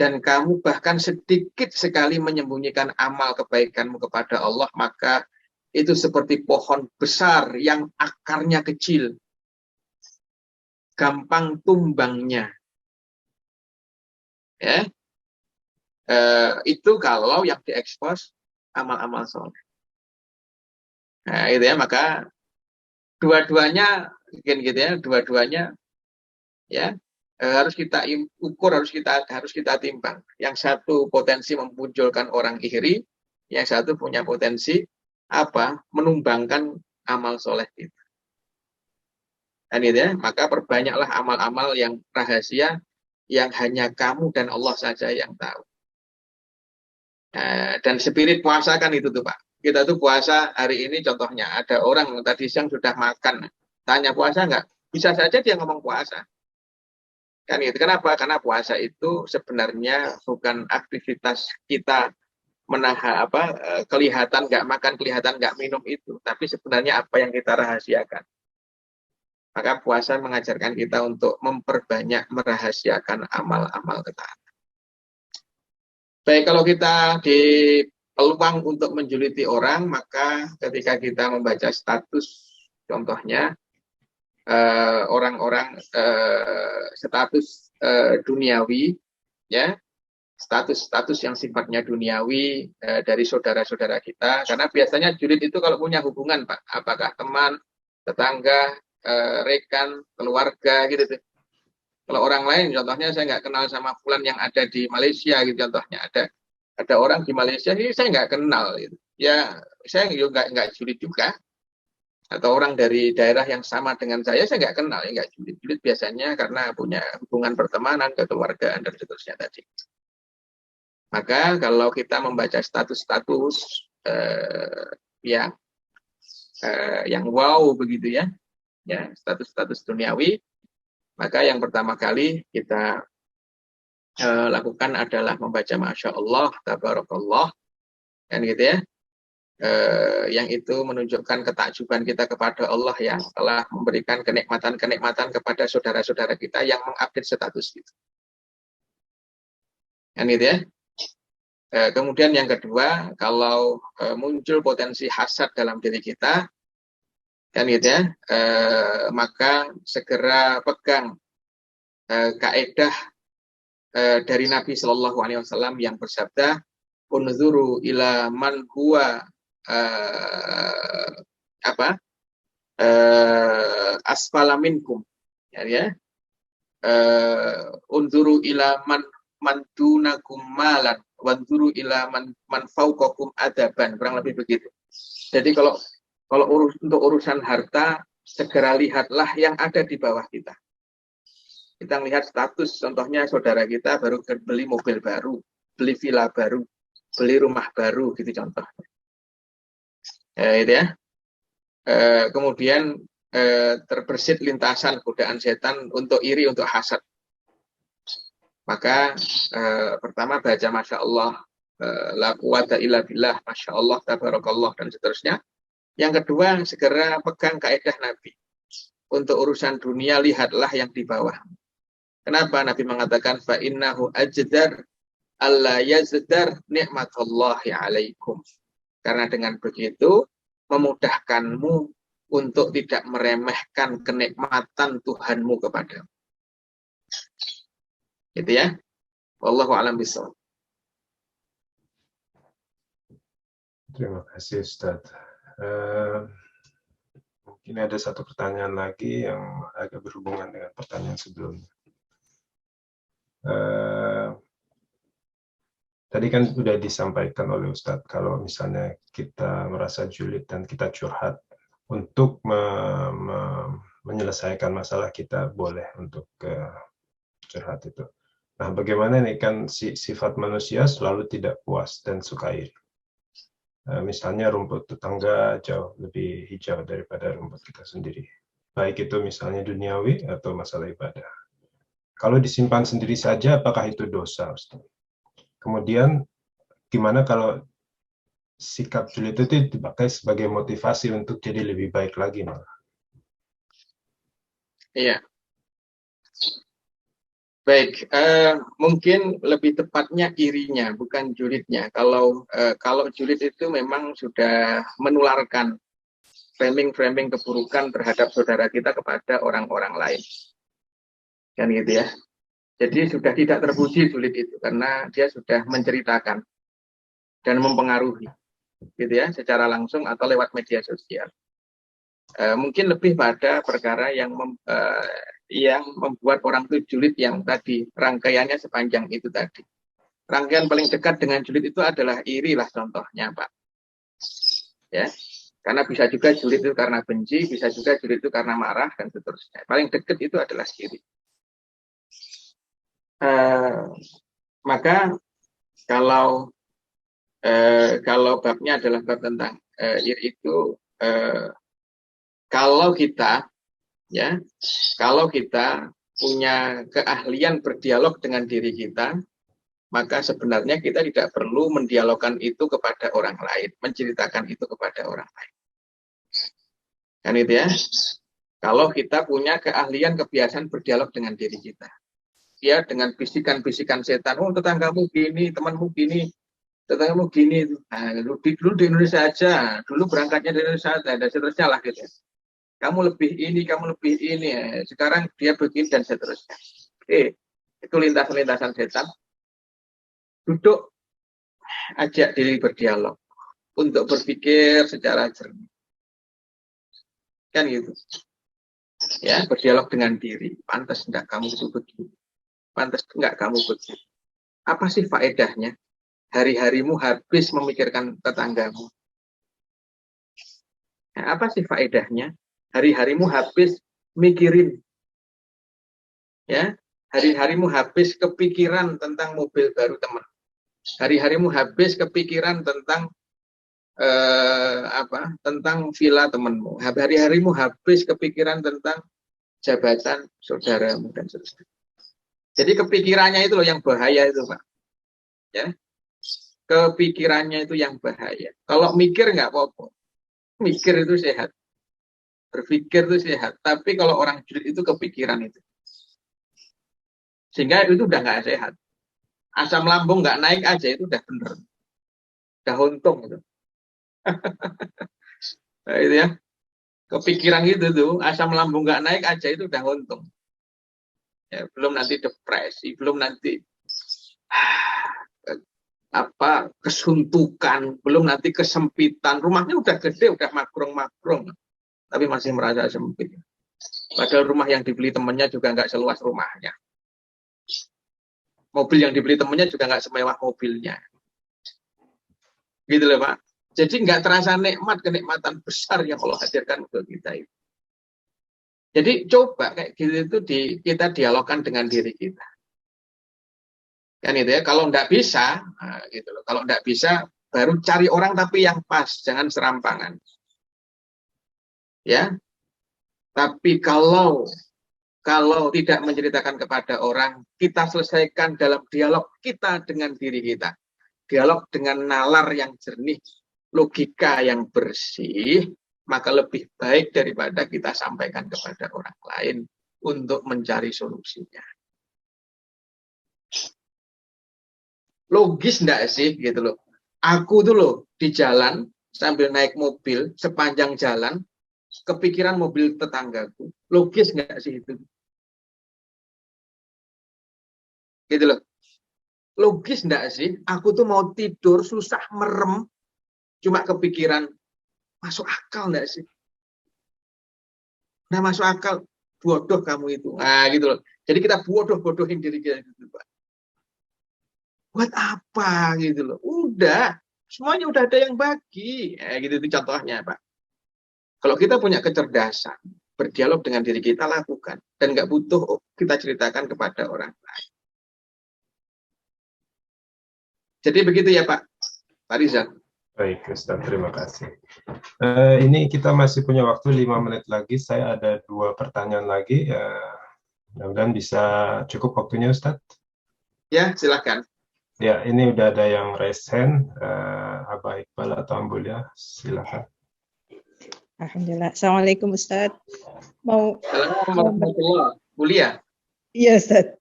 dan kamu bahkan sedikit sekali menyembunyikan amal kebaikanmu kepada Allah, maka itu seperti pohon besar yang akarnya kecil, gampang tumbangnya. Ya, itu kalau yang diekspos amal-amal soleh. Nah, itu ya, maka dua-duanya gitu ya, dua-duanya ya harus kita ukur, harus kita timbang. Yang satu potensi memunculkan orang iri, yang satu punya potensi apa? Menumbangkan amal soleh kita. Dan itu ya, maka perbanyaklah amal-amal yang rahasia yang hanya kamu dan Allah saja yang tahu. Dan spirit puasa kan itu tuh, Pak. Kita tuh puasa hari ini contohnya ada orang yang tadi siang sudah makan, tanya puasa nggak? Bisa saja dia ngomong puasa. Kan itu kenapa? Karena puasa itu sebenarnya bukan aktivitas kita menahan kelihatan nggak makan, kelihatan nggak minum itu, tapi sebenarnya apa yang kita rahasiakan. Maka puasa mengajarkan kita untuk memperbanyak merahasiakan amal-amal ketaatan. Baik, kalau kita di peluang untuk menjuliti orang, maka ketika kita membaca status, contohnya orang-orang status duniawi, ya, status yang sifatnya duniawi dari saudara-saudara kita, karena biasanya julid itu kalau punya hubungan, Pak, apakah teman, tetangga, rekan, keluarga, gitu tuh. Kalau orang lain, contohnya saya nggak kenal sama fulan yang ada di Malaysia, gitu contohnya ada orang di Malaysia, ini saya nggak kenal, gitu. Ya saya juga nggak julid juga. Atau orang dari daerah yang sama dengan saya nggak kenal, ya nggak julid. Julid biasanya karena punya hubungan pertemanan, kekeluargaan, dan seterusnya tadi. Maka kalau kita membaca status-status yang wow begitu ya status-status duniawi, maka yang pertama kali kita lakukan adalah membaca Masya Allah, Tabarakallah, kan gitu ya. Yang itu menunjukkan ketakjuban kita kepada Allah yang telah memberikan kenikmatan-kenikmatan kepada saudara-saudara kita yang mengupdate status itu. Kan gitu ya. Kemudian yang kedua, kalau muncul potensi hasad dalam diri kita, kan gitu ya, maka segera pegang kaidah dari Nabi Shallallahu Alaihi Wasallam yang bersabda, "Unzuru ila man huwa asfala minkum." Ya. Unzuru ila man dunakum malan, wanzuru ila man fauqakum adaban, kurang lebih begitu. Jadi kalau untuk urusan harta, segera lihatlah yang ada di bawah kita. Kita melihat status, contohnya saudara kita baru beli mobil baru, beli villa baru, beli rumah baru, gitu contohnya. Itu ya. Kemudian terbersit lintasan godaan setan untuk iri, untuk hasad. Maka pertama baca Masya Allah, la quwata illa billah, Masya Allah, tabarakallah, dan seterusnya. Yang kedua, segera pegang kaidah Nabi. Untuk urusan dunia, lihatlah yang di bawah. Kenapa Nabi mengatakan, fa'innahu ajdar alla yazdar ni'matallahi alaikum. Karena dengan begitu, memudahkanmu untuk tidak meremehkan kenikmatan Tuhanmu kepadamu. Gitu ya. Wallahu a'lam bishawab. Terima kasih Ustaz. Mungkin ada satu pertanyaan lagi yang agak berhubungan dengan pertanyaan sebelumnya. Tadi kan sudah disampaikan oleh Ustadz kalau misalnya kita merasa julid dan kita curhat untuk menyelesaikan masalah kita, boleh untuk curhat itu. Nah, bagaimana nih, kan sifat manusia selalu tidak puas dan suka iri. Misalnya rumput tetangga jauh lebih hijau daripada rumput kita sendiri. Baik itu misalnya duniawi atau masalah ibadah. Kalau disimpan sendiri saja, apakah itu dosa, Ustaz? Kemudian, gimana kalau sikap julid itu dipakai sebagai motivasi untuk jadi lebih baik lagi, malah? Iya. Baik, mungkin lebih tepatnya irinya, bukan julidnya. Kalau julid itu memang sudah menularkan framing-framing keburukan terhadap saudara kita kepada orang-orang lain. Kan gitu ya. Jadi sudah tidak terpuji julid itu, karena dia sudah menceritakan dan mempengaruhi, gitu ya, secara langsung atau lewat media sosial. Mungkin lebih pada perkara yang membuat orang itu julid yang tadi, rangkaiannya sepanjang itu tadi. Rangkaian paling dekat dengan julid itu adalah iri lah contohnya, Pak. Ya, karena bisa juga julid itu karena benci, bisa juga julid itu karena marah, dan seterusnya. Paling dekat itu adalah iri. Maka kalau babnya adalah bab tentang iri itu, kalau kita punya keahlian berdialog dengan diri kita, maka sebenarnya kita tidak perlu mendialogkan itu kepada orang lain, menceritakan itu kepada orang lain. Kan itu ya. Kalau kita punya keahlian, kebiasaan berdialog dengan diri kita. Ya, dengan bisikan-bisikan setan, oh tetanggamu gini, temanmu gini, tetanggamu gini. Nah, dulu di Indonesia aja, dulu berangkatnya dari Indonesia aja, dan seterusnya lah gitu. Kamu lebih ini, ya. Sekarang dia begini dan seterusnya. Itu lintasan-lintasan setan. Duduk, ajak diri berdialog untuk berpikir secara jernih. Kan gitu. Ya, berdialog dengan diri. Pantas enggak kamu itu begini? Pantas enggak kamu begini? Apa sih faedahnya? Hari-harimu habis memikirkan tetanggamu. Nah, apa sih faedahnya? Hari-harimu habis mikirin, ya, hari-harimu habis kepikiran tentang mobil baru teman, hari-harimu habis kepikiran tentang tentang villa temanmu, hari-harimu habis kepikiran tentang jabatan saudaramu dan seterusnya. Jadi kepikirannya itu loh yang bahaya itu, Pak. Ya, kepikirannya itu yang bahaya. Kalau mikir nggak apa-apa, mikir itu sehat. Berpikir itu sehat, tapi kalau orang julid itu kepikiran itu, sehingga itu udah nggak sehat. Asam lambung nggak naik aja itu udah bener, udah untung itu. Nah, itu ya, kepikiran itu tuh, asam lambung nggak naik aja itu udah untung. Ya, belum nanti depresi, belum nanti kesuntukan, belum nanti kesempitan. Rumahnya udah gede, udah makrong-makrong, tapi masih merasa sempit. Padahal rumah yang dibeli temannya juga nggak seluas rumahnya. Mobil yang dibeli temannya juga nggak semewah mobilnya. Gitu loh, Pak. Jadi nggak terasa nikmat, kenikmatan besar yang Allah hadirkan untuk kita itu. Jadi coba kayak gitu itu kita dialogkan dengan diri kita. Kan itu ya, kalau nggak bisa, nah, gitu loh. Kalau nggak bisa, baru cari orang tapi yang pas, jangan serampangan. Ya, tapi kalau tidak menceritakan kepada orang, kita selesaikan dalam dialog kita dengan diri kita. Dialog dengan nalar yang jernih, logika yang bersih, maka lebih baik daripada kita sampaikan kepada orang lain untuk mencari solusinya. Logis enggak sih gitu loh. Aku tuh loh di jalan sambil naik mobil sepanjang jalan kepikiran mobil tetanggaku. Logis enggak sih itu? Gitu loh. Logis enggak sih? Aku tuh mau tidur susah merem cuma kepikiran, masuk akal enggak sih? Nah, masuk akal, bodoh kamu itu. Nah, gitu loh. Jadi kita bodoh-bodohin diri kita gitu, Pak. Buat apa gitu loh. Udah, semuanya udah ada yang bagi. Gitu itu contohnya, Pak. Kalau kita punya kecerdasan, berdialog dengan diri kita lakukan. Dan nggak butuh kita ceritakan kepada orang lain. Jadi begitu ya Pak Rizal. Baik, Ustaz, terima kasih. Ini kita masih punya waktu 5 menit lagi. Saya ada 2 pertanyaan lagi. Mudah-mudahan bisa cukup waktunya, Ustaz. Ya, silakan. Ya, ini udah ada yang raise hand. Abah Iqbal atau Ambulya, silakan. Alhamdulillah. Assalamualaikum Ustaz. Assalamualaikum Bulia. Iya Ustaz.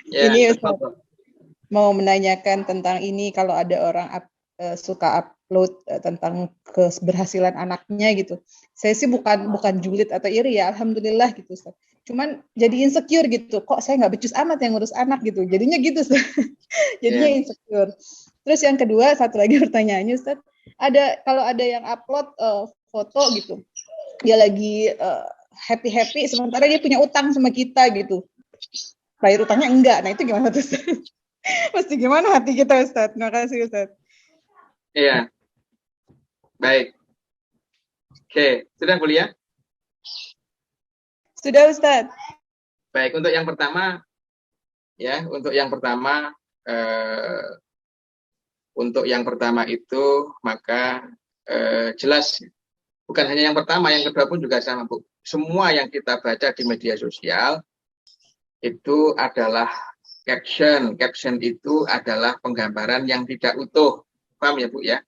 Ya, ini Ustaz mau menanyakan tentang ini, kalau ada orang suka upload tentang keberhasilan anaknya gitu. Saya sih bukan julid atau iri ya, alhamdulillah gitu Ustaz. Cuman jadi insecure gitu. Kok saya nggak becus amat yang ngurus anak gitu. Jadinya gitu Ustaz. Jadinya insecure. Terus yang kedua, satu lagi pertanyaannya Ustaz. Kalau ada yang upload foto gitu. Dia lagi happy-happy sementara dia punya utang sama kita gitu. Bayar utangnya enggak. Nah, itu gimana tuh Ustaz? Mesti gimana hati kita Ustaz? Terima kasih Ustaz. Iya. Baik. Oke, sudah kuliah? Sudah Ustaz. Baik, untuk yang pertama itu maka jelas bukan hanya yang pertama, yang kedua pun juga sama, Bu. Semua yang kita baca di media sosial itu adalah caption. Caption itu adalah penggambaran yang tidak utuh. Paham ya, Bu ya?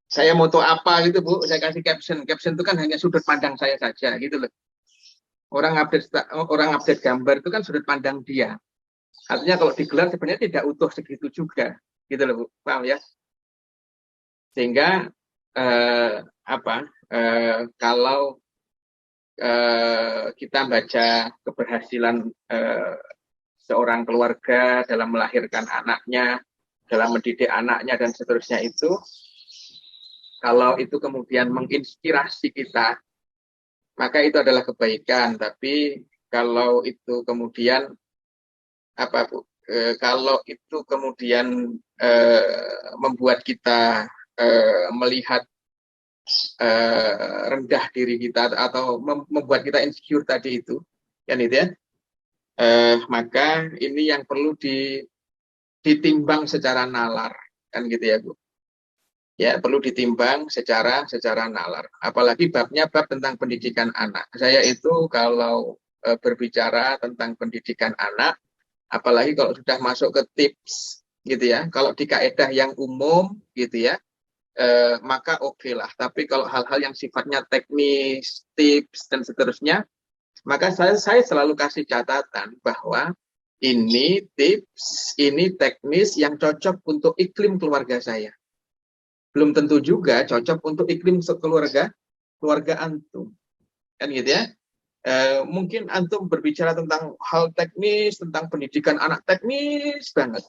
Saya moto apa gitu, Bu, saya kasih caption. Caption itu kan hanya sudut pandang saya saja gitu loh. Orang update gambar itu kan sudut pandang dia. Artinya kalau digelar sebenarnya tidak utuh segitu juga. Gitu loh, Bu. Paham ya? Sehingga kalau kita baca keberhasilan seorang keluarga dalam melahirkan anaknya, dalam mendidik anaknya dan seterusnya itu, kalau itu kemudian menginspirasi kita, maka itu adalah kebaikan. Tapi kalau itu kemudian kalau itu kemudian membuat kita melihat rendah diri kita atau membuat kita insecure tadi itu, kan itu ya, maka ini yang perlu ditimbang secara nalar, kan gitu ya Bu. Ya, perlu ditimbang secara nalar. Apalagi babnya bab tentang pendidikan anak. Saya itu kalau berbicara tentang pendidikan anak, apalagi kalau sudah masuk ke tips gitu ya, kalau di kaedah yang umum gitu ya, maka oke lah. Tapi kalau hal-hal yang sifatnya teknis, tips dan seterusnya, maka saya selalu kasih catatan bahwa ini tips, ini teknis yang cocok untuk iklim keluarga saya. Belum tentu juga cocok untuk iklim keluarga antum, kan gitu ya. Mungkin antum berbicara tentang hal teknis, tentang pendidikan anak, teknis banget,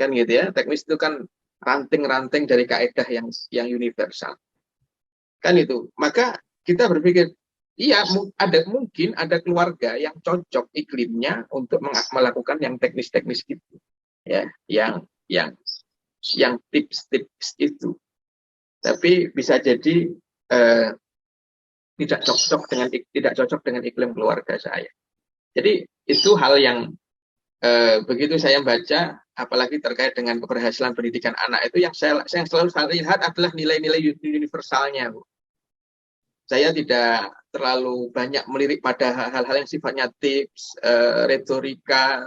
kan gitu ya. Teknis itu kan ranting-ranting dari kaedah yang universal, kan itu. Maka kita berpikir, iya mungkin ada keluarga yang cocok iklimnya untuk melakukan yang teknis-teknis gitu, ya, yang tips-tips itu. Tapi bisa jadi tidak cocok dengan iklim keluarga saya. Jadi itu hal yang begitu saya baca, apalagi terkait dengan keberhasilan pendidikan anak itu yang selalu saya lihat adalah nilai-nilai universalnya, Bu. Saya tidak terlalu banyak melirik pada hal-hal yang sifatnya tips, retorika,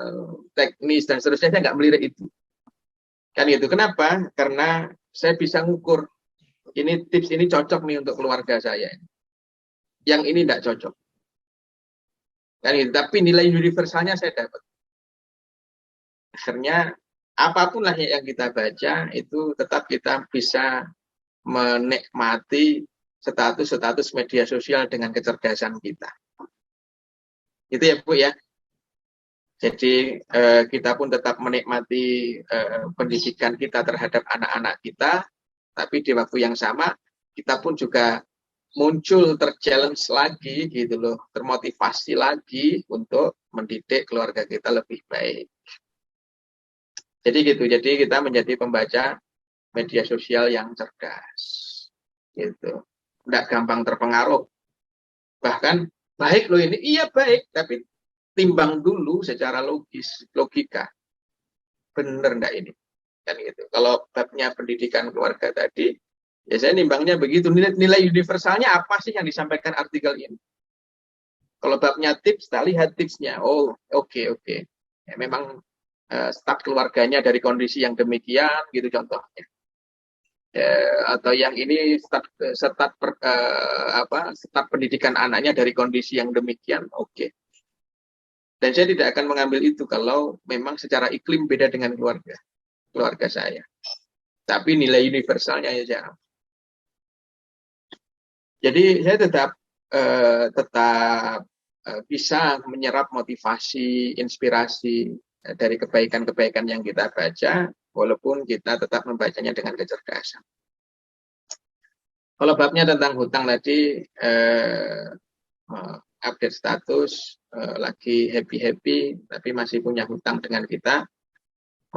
teknis dan seterusnya. Saya nggak melirik itu. Kan itu. Kenapa? Karena saya bisa ngukur ini tips ini cocok nih untuk keluarga saya. Yang ini tidak cocok. Kan itu. Tapi nilai universalnya saya dapat. Akhirnya apapun lah yang kita baca itu tetap kita bisa menikmati status media sosial dengan kecerdasan kita. Itu ya Bu ya. Jadi kita pun tetap menikmati pendidikan kita terhadap anak-anak kita, tapi di waktu yang sama kita pun juga muncul terchallenge lagi gitu loh, termotivasi lagi untuk mendidik keluarga kita lebih baik. Jadi gitu, jadi kita menjadi pembaca media sosial yang cerdas. Gitu. Nggak gampang terpengaruh. Bahkan baik loh ini, iya baik, tapi timbang dulu secara logika. Bener enggak ini? Kan gitu. Kalau babnya pendidikan keluarga tadi, ya saya nimbangnya begitu. Nilai universalnya apa sih yang disampaikan artikel ini? Kalau babnya tips, kita lihat tipsnya. Oh, oke. Ya, memang start keluarganya dari kondisi yang demikian, gitu contohnya. Atau yang ini start pendidikan anaknya dari kondisi yang demikian, oke. Dan saya tidak akan mengambil itu kalau memang secara iklim beda dengan keluarga saya. Tapi nilai universalnya ya jangan. Jadi saya tetap bisa menyerap motivasi, inspirasi dari kebaikan-kebaikan yang kita baca, walaupun kita tetap membacanya dengan kecerdasan. Kalau babnya tentang hutang tadi, update status, lagi happy-happy, tapi masih punya hutang dengan kita,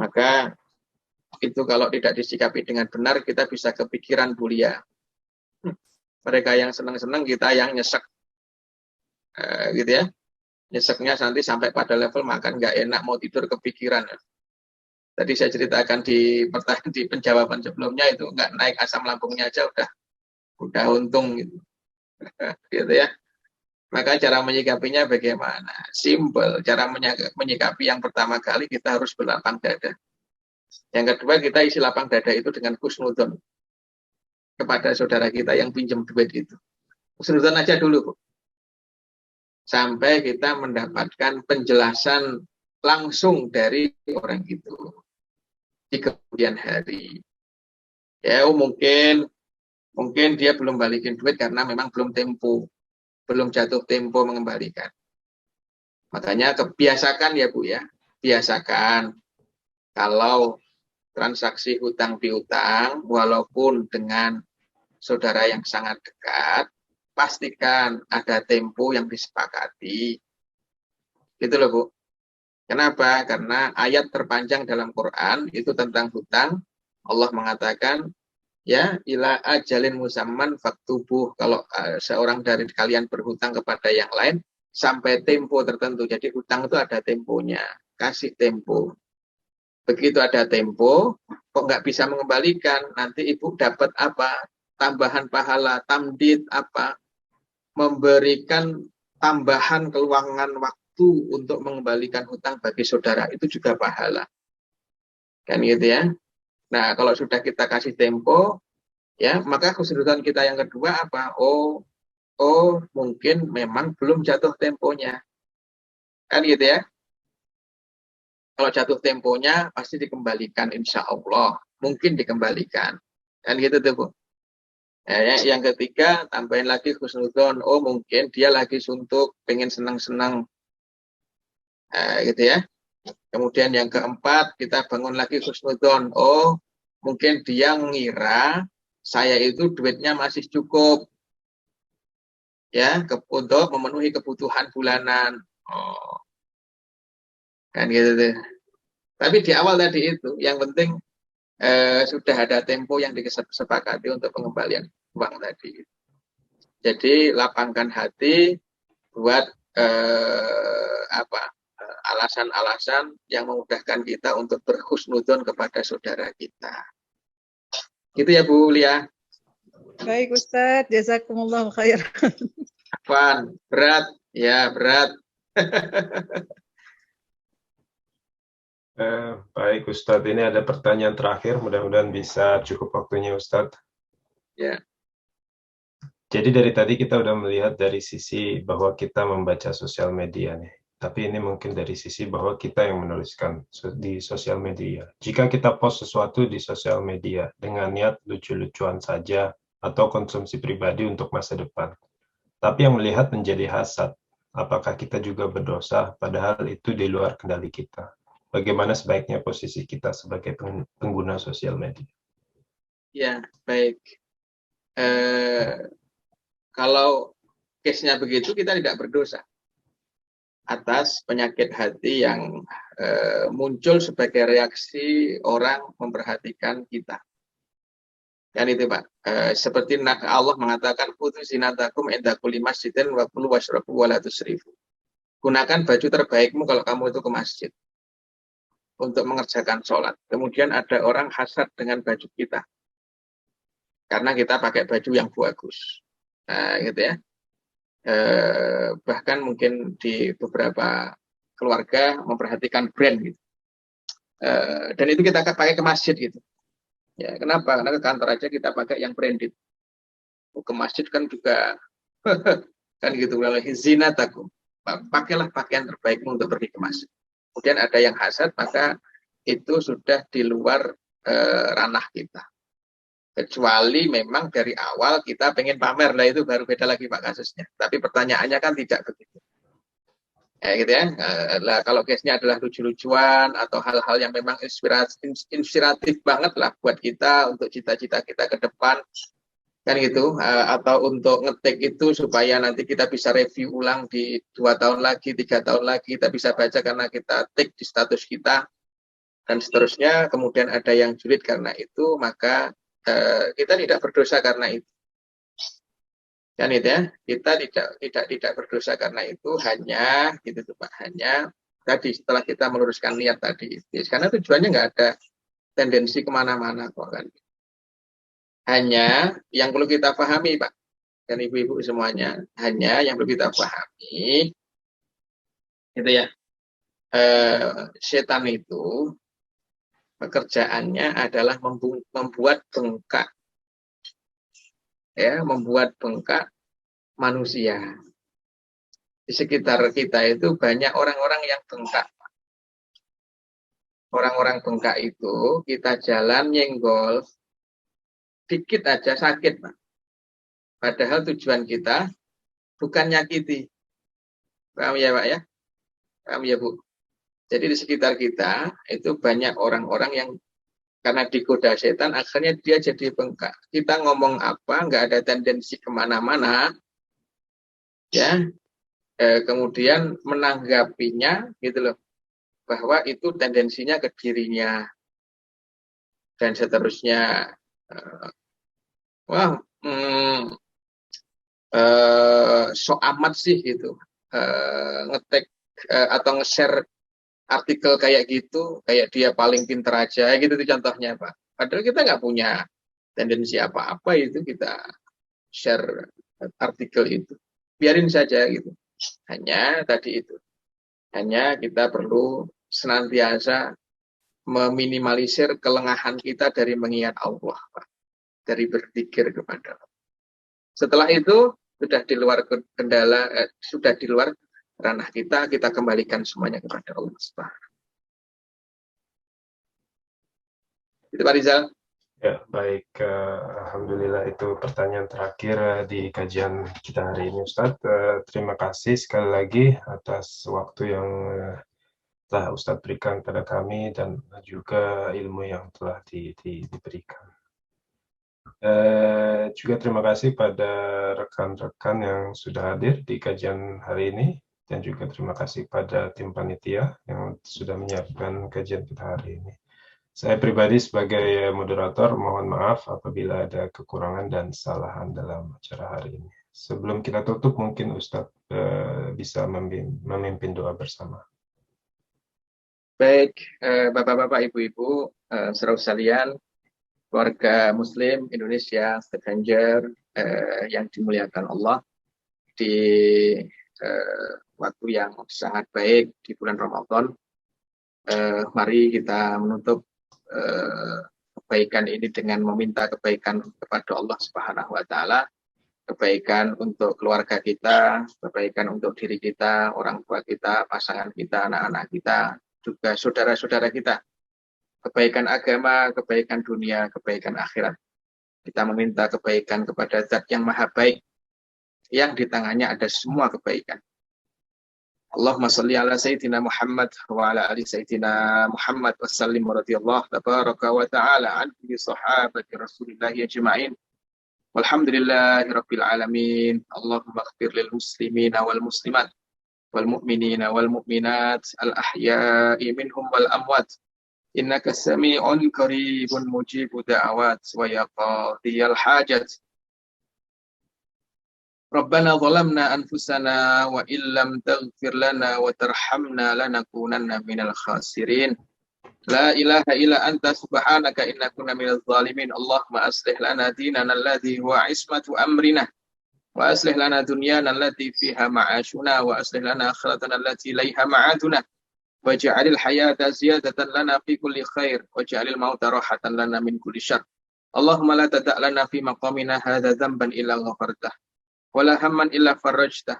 maka itu kalau tidak disikapi dengan benar, kita bisa kepikiran bulia. Mereka yang senang-senang, kita yang nyesek. Gitu ya. Nyeseknya nanti sampai pada level makan nggak enak, mau tidur kepikiran. Tadi saya ceritakan di penjawaban sebelumnya, itu nggak naik asam lambungnya aja udah untung gitu. Gitu ya. Maka cara menyikapinya bagaimana? Simple. Cara menyikapi yang pertama kali kita harus berlapang dada. Yang kedua, kita isi lapang dada itu dengan husnudon kepada saudara kita yang pinjam duit itu. Husnudon aja dulu, Bu. Sampai kita mendapatkan penjelasan langsung dari orang itu di kemudian hari. Ya, mungkin dia belum balikin duit karena memang belum jatuh tempo mengembalikan. Makanya kebiasakan ya Bu ya, biasakan kalau transaksi hutang piutang walaupun dengan saudara yang sangat dekat, pastikan ada tempo yang disepakati. Gitu loh Bu. Kenapa? Karena ayat terpanjang dalam Quran itu tentang hutang. Allah mengatakan, ya ila ajalin musamman faktubuh. Kalau seorang dari kalian berhutang kepada yang lain sampai tempo tertentu. Jadi hutang itu ada temponya. Kasih tempo. Begitu ada tempo, kok nggak bisa mengembalikan, nanti ibu dapat apa? Tambahan pahala, tamdid apa? Memberikan tambahan keluangan waktu untuk mengembalikan hutang bagi saudara. Itu juga pahala. Kan gitu ya. Nah, kalau sudah kita kasih tempo, ya, maka kesulitan kita yang kedua apa? Oh, mungkin memang belum jatuh temponya. Kan gitu ya. Kalau jatuh temponya pasti dikembalikan, insya Allah. Mungkin dikembalikan. Kan gitu tuh, Bu. Yang ketiga, tambahin lagi husnudon. Oh, mungkin dia lagi suntuk, pengen senang-senang. Gitu ya. Kemudian yang keempat, kita bangun lagi husnudon. Oh, mungkin dia mengira saya itu duitnya masih cukup. Ya, untuk memenuhi kebutuhan bulanan. Oh. Kan gitu tuh. Tapi di awal tadi itu, yang penting sudah ada tempo yang disepakati untuk pengembalian uang tadi. Jadi lapangkan hati buat alasan-alasan yang memudahkan kita untuk berhusnudon kepada saudara kita. Gitu ya Bu Lia. Baik Ustadz, jazakumullah khair. Apaan? Berat? Ya berat. Baik Ustadz, ini ada pertanyaan terakhir, mudah-mudahan bisa cukup waktunya Ustadz. Ya. Jadi dari tadi kita udah melihat dari sisi bahwa kita membaca sosial media nih. Tapi ini mungkin dari sisi bahwa kita yang menuliskan di sosial media. Jika kita post sesuatu di sosial media dengan niat lucu-lucuan saja atau konsumsi pribadi untuk masa depan, tapi yang melihat menjadi hasad, apakah kita juga berdosa padahal itu di luar kendali kita? Bagaimana sebaiknya posisi kita sebagai pengguna sosial media? Ya, baik. Kalau case-nya begitu, kita tidak berdosa atas penyakit hati yang muncul sebagai reaksi orang memperhatikan kita. Dan itu Pak, seperti Allah mengatakan, "Khudzu zinatakum inda kulli masjidin wa kulu washrabu wa la tusrifu." Gunakan baju terbaikmu kalau kamu itu ke masjid untuk mengerjakan sholat. Kemudian ada orang hasad dengan baju kita karena kita pakai baju yang bagus. Nah, gitu ya. Bahkan mungkin di beberapa keluarga memperhatikan brand gitu. Dan itu kita pakai ke masjid gitu. Ya, kenapa? Karena ke kantor aja kita pakai yang branded. Ke masjid kan juga kan gitu. Zinatakum. Pakailah pakaian terbaikmu untuk pergi ke masjid. Kemudian ada yang hasad, maka itu sudah di luar ranah kita. Kecuali memang dari awal kita pengen pamer, lah itu baru beda lagi Pak kasusnya. Tapi pertanyaannya kan tidak begitu. Ya gitu ya. Lah kalau case-nya adalah lucu-lucuan atau hal-hal yang memang inspiratif banget lah buat kita untuk cita-cita kita ke depan. Kan gitu, atau untuk ngetik itu supaya nanti kita bisa review ulang di 2 tahun lagi, 3 tahun lagi, kita bisa baca karena kita take di status kita, dan seterusnya. Kemudian ada yang julid karena itu, maka kita tidak berdosa karena itu. Kan itu ya, kita tidak berdosa karena itu, hanya gitu tuh Pak, hanya tadi setelah kita meluruskan niat tadi itu, karena tujuannya nggak ada tendensi kemana-mana kok kan. Hanya yang perlu kita pahami Pak dan ibu-ibu semuanya, hanya yang perlu kita pahami itu ya, setan itu pekerjaannya adalah membuat bengkak, ya, membuat bengkak manusia. Di sekitar kita itu banyak orang-orang yang bengkak. Orang-orang bengkak itu kita jalan nyenggol dikit aja sakit, Pak. Padahal tujuan kita bukan nyakiti. Paham ya, Pak ya? Paham ya, Bu? Jadi di sekitar kita itu banyak orang-orang yang karena digoda setan, akhirnya dia jadi bengkak. Kita ngomong apa, nggak ada tendensi kemana-mana, ya. Kemudian menanggapinya, gitu loh, bahwa itu tendensinya ke dirinya, dan seterusnya. Wah, so amat sih gitu, ngetek atau nge-share artikel kayak gitu, kayak dia paling pinter aja gitu tuh contohnya Pak. Padahal kita nggak punya tendensi apa-apa, itu kita share artikel itu, biarin saja gitu. Hanya tadi itu, hanya kita perlu senantiasa meminimalisir kelengahan kita dari mengingat Allah, Pak, dari berzikir kepada Allah. Setelah itu sudah di luar kendala, sudah di luar ranah kita kembalikan semuanya kepada Allah Subhanahu. Itu Pak Rizal. Ya, baik. Alhamdulillah itu pertanyaan terakhir di kajian kita hari ini, Ustadz. Terima kasih sekali lagi atas waktu yang telah Ustadz berikan pada kami dan juga ilmu yang telah diberikan. Juga terima kasih pada rekan-rekan yang sudah hadir di kajian hari ini, dan juga terima kasih pada tim panitia yang sudah menyiapkan kajian kita hari ini. Saya pribadi sebagai moderator mohon maaf apabila ada kekurangan dan kesalahan dalam acara hari ini. Sebelum kita tutup, mungkin Ustadz bisa memimpin doa bersama. Baik, Bapak-bapak, Ibu-ibu, saudara sekalian, keluarga Muslim Indonesia, stranger yang dimuliakan Allah, di waktu yang sangat baik di bulan Ramadan, mari kita menutup kebaikan ini dengan meminta kebaikan kepada Allah Subhanahu wa Ta'ala, kebaikan untuk keluarga kita, kebaikan untuk diri kita, orang tua kita, pasangan kita, anak-anak kita, juga saudara-saudara kita, kebaikan agama, kebaikan dunia, kebaikan akhirat. Kita meminta kebaikan kepada Zat yang Maha Baik, yang di tangannya ada semua kebaikan. Allahumma salli ala Sayyidina Muhammad wa ala ali Sayyidina Muhammad wa sallim radhiyallahu tabaraka wa ta'ala an sahabati Rasulillahi ajma'in. Walhamdulillahi rabbil alamin. Allahumma ighfir lil muslimina wal muslimat wal mu'minina wal mu'minat al ahya'i minhum wal amwat. Innaka sami'un qaribun mujibu da'awat wa ya qadiyal hajat. Rabbana zalamna anfusana wa illam taghfir lana wa tarhamna lanakunanna minal khasirin. La ilaha illa anta subhanaka inna kunna minaz zalimin. Allahumma aslih lana dinana alladhi huwa ismatu amrina wa aslih lana dunyana allati fiha ma'ashuna wa aslih lana akhiratana allati ilaiha ma'aduna waj'alil hayata ziyadatan lana fi kulli khair waj'alil mauta rahatan lana min kulli syarr. Allahumma la tada' lana fi maqamina hadza dhanban illa ghafartah wala hamman illa farajtah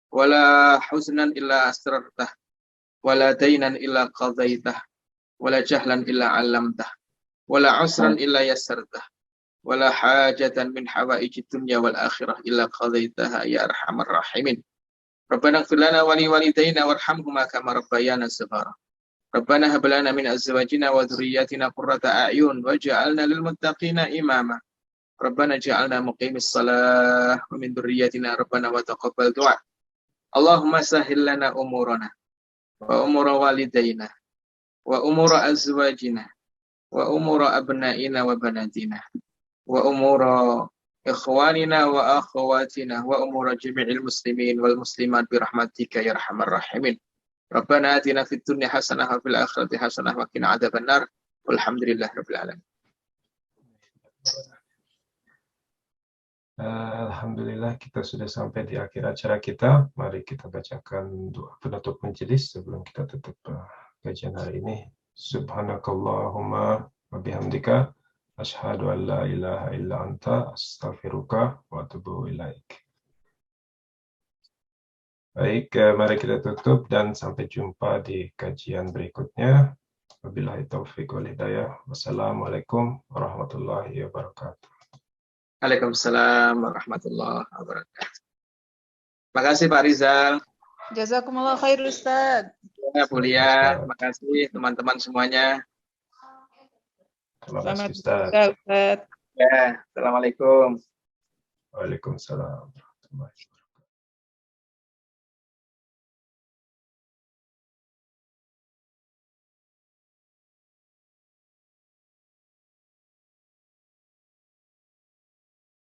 wala huznan illa asrartah wala daynan illa qadaitah wala jahlan illa 'allamtah wala 'usran illa yassartah wala hajatan min hawaijid dunya wal akhirah illa qadaitaha ya arhamar rahimin. Rabbana ighfir lana wa li walidayna warhamhuma kama rabbayana shighara. Rabbana hab lana min azwajina wa dhurriyyatina qurrata a'yun waj'alna lil muttaqina imama. Rabbana ja'alna muqimis salah wa min dhurriyyatina rabbana wa taqabbal du'a. Allahumma sahhil lana umurana wa umura walidayna wa umura azwajina wa umura abna'ina wa banatina wa umura ikhwanina wa akhawatina wa umura jami'il muslimin wal muslimat bi rahmatika ya arhamar rahimin. Rabbana atina fid dunya hasanah wa fil akhirati hasanah wa qina adzabannar. Walhamdulillahi rabbil alamin. Alhamdulillah, kita sudah sampai di akhir acara kita. Mari kita bacakan doa penutup majelis sebelum kita tutup kajian hari ini. Subhanakallahumma wa bihamdika asyhadu an la ilaha illa anta astaghfiruka wa atubu ilaik. Baik, mari kita tutup dan sampai jumpa di kajian berikutnya. Wabillahi taufiq wal hidayah. Wassalamualaikum warahmatullahi wabarakatuh. Waalaikumsalam warahmatullahi wabarakatuh. Terima kasih Pak Rizal. Jazakumullah khair Ustaz. Ya, Bu Lia. Terima kasih teman-teman semuanya. Terima kasih Ustaz. Ustaz. Ya, Assalamualaikum. Waalaikumsalam.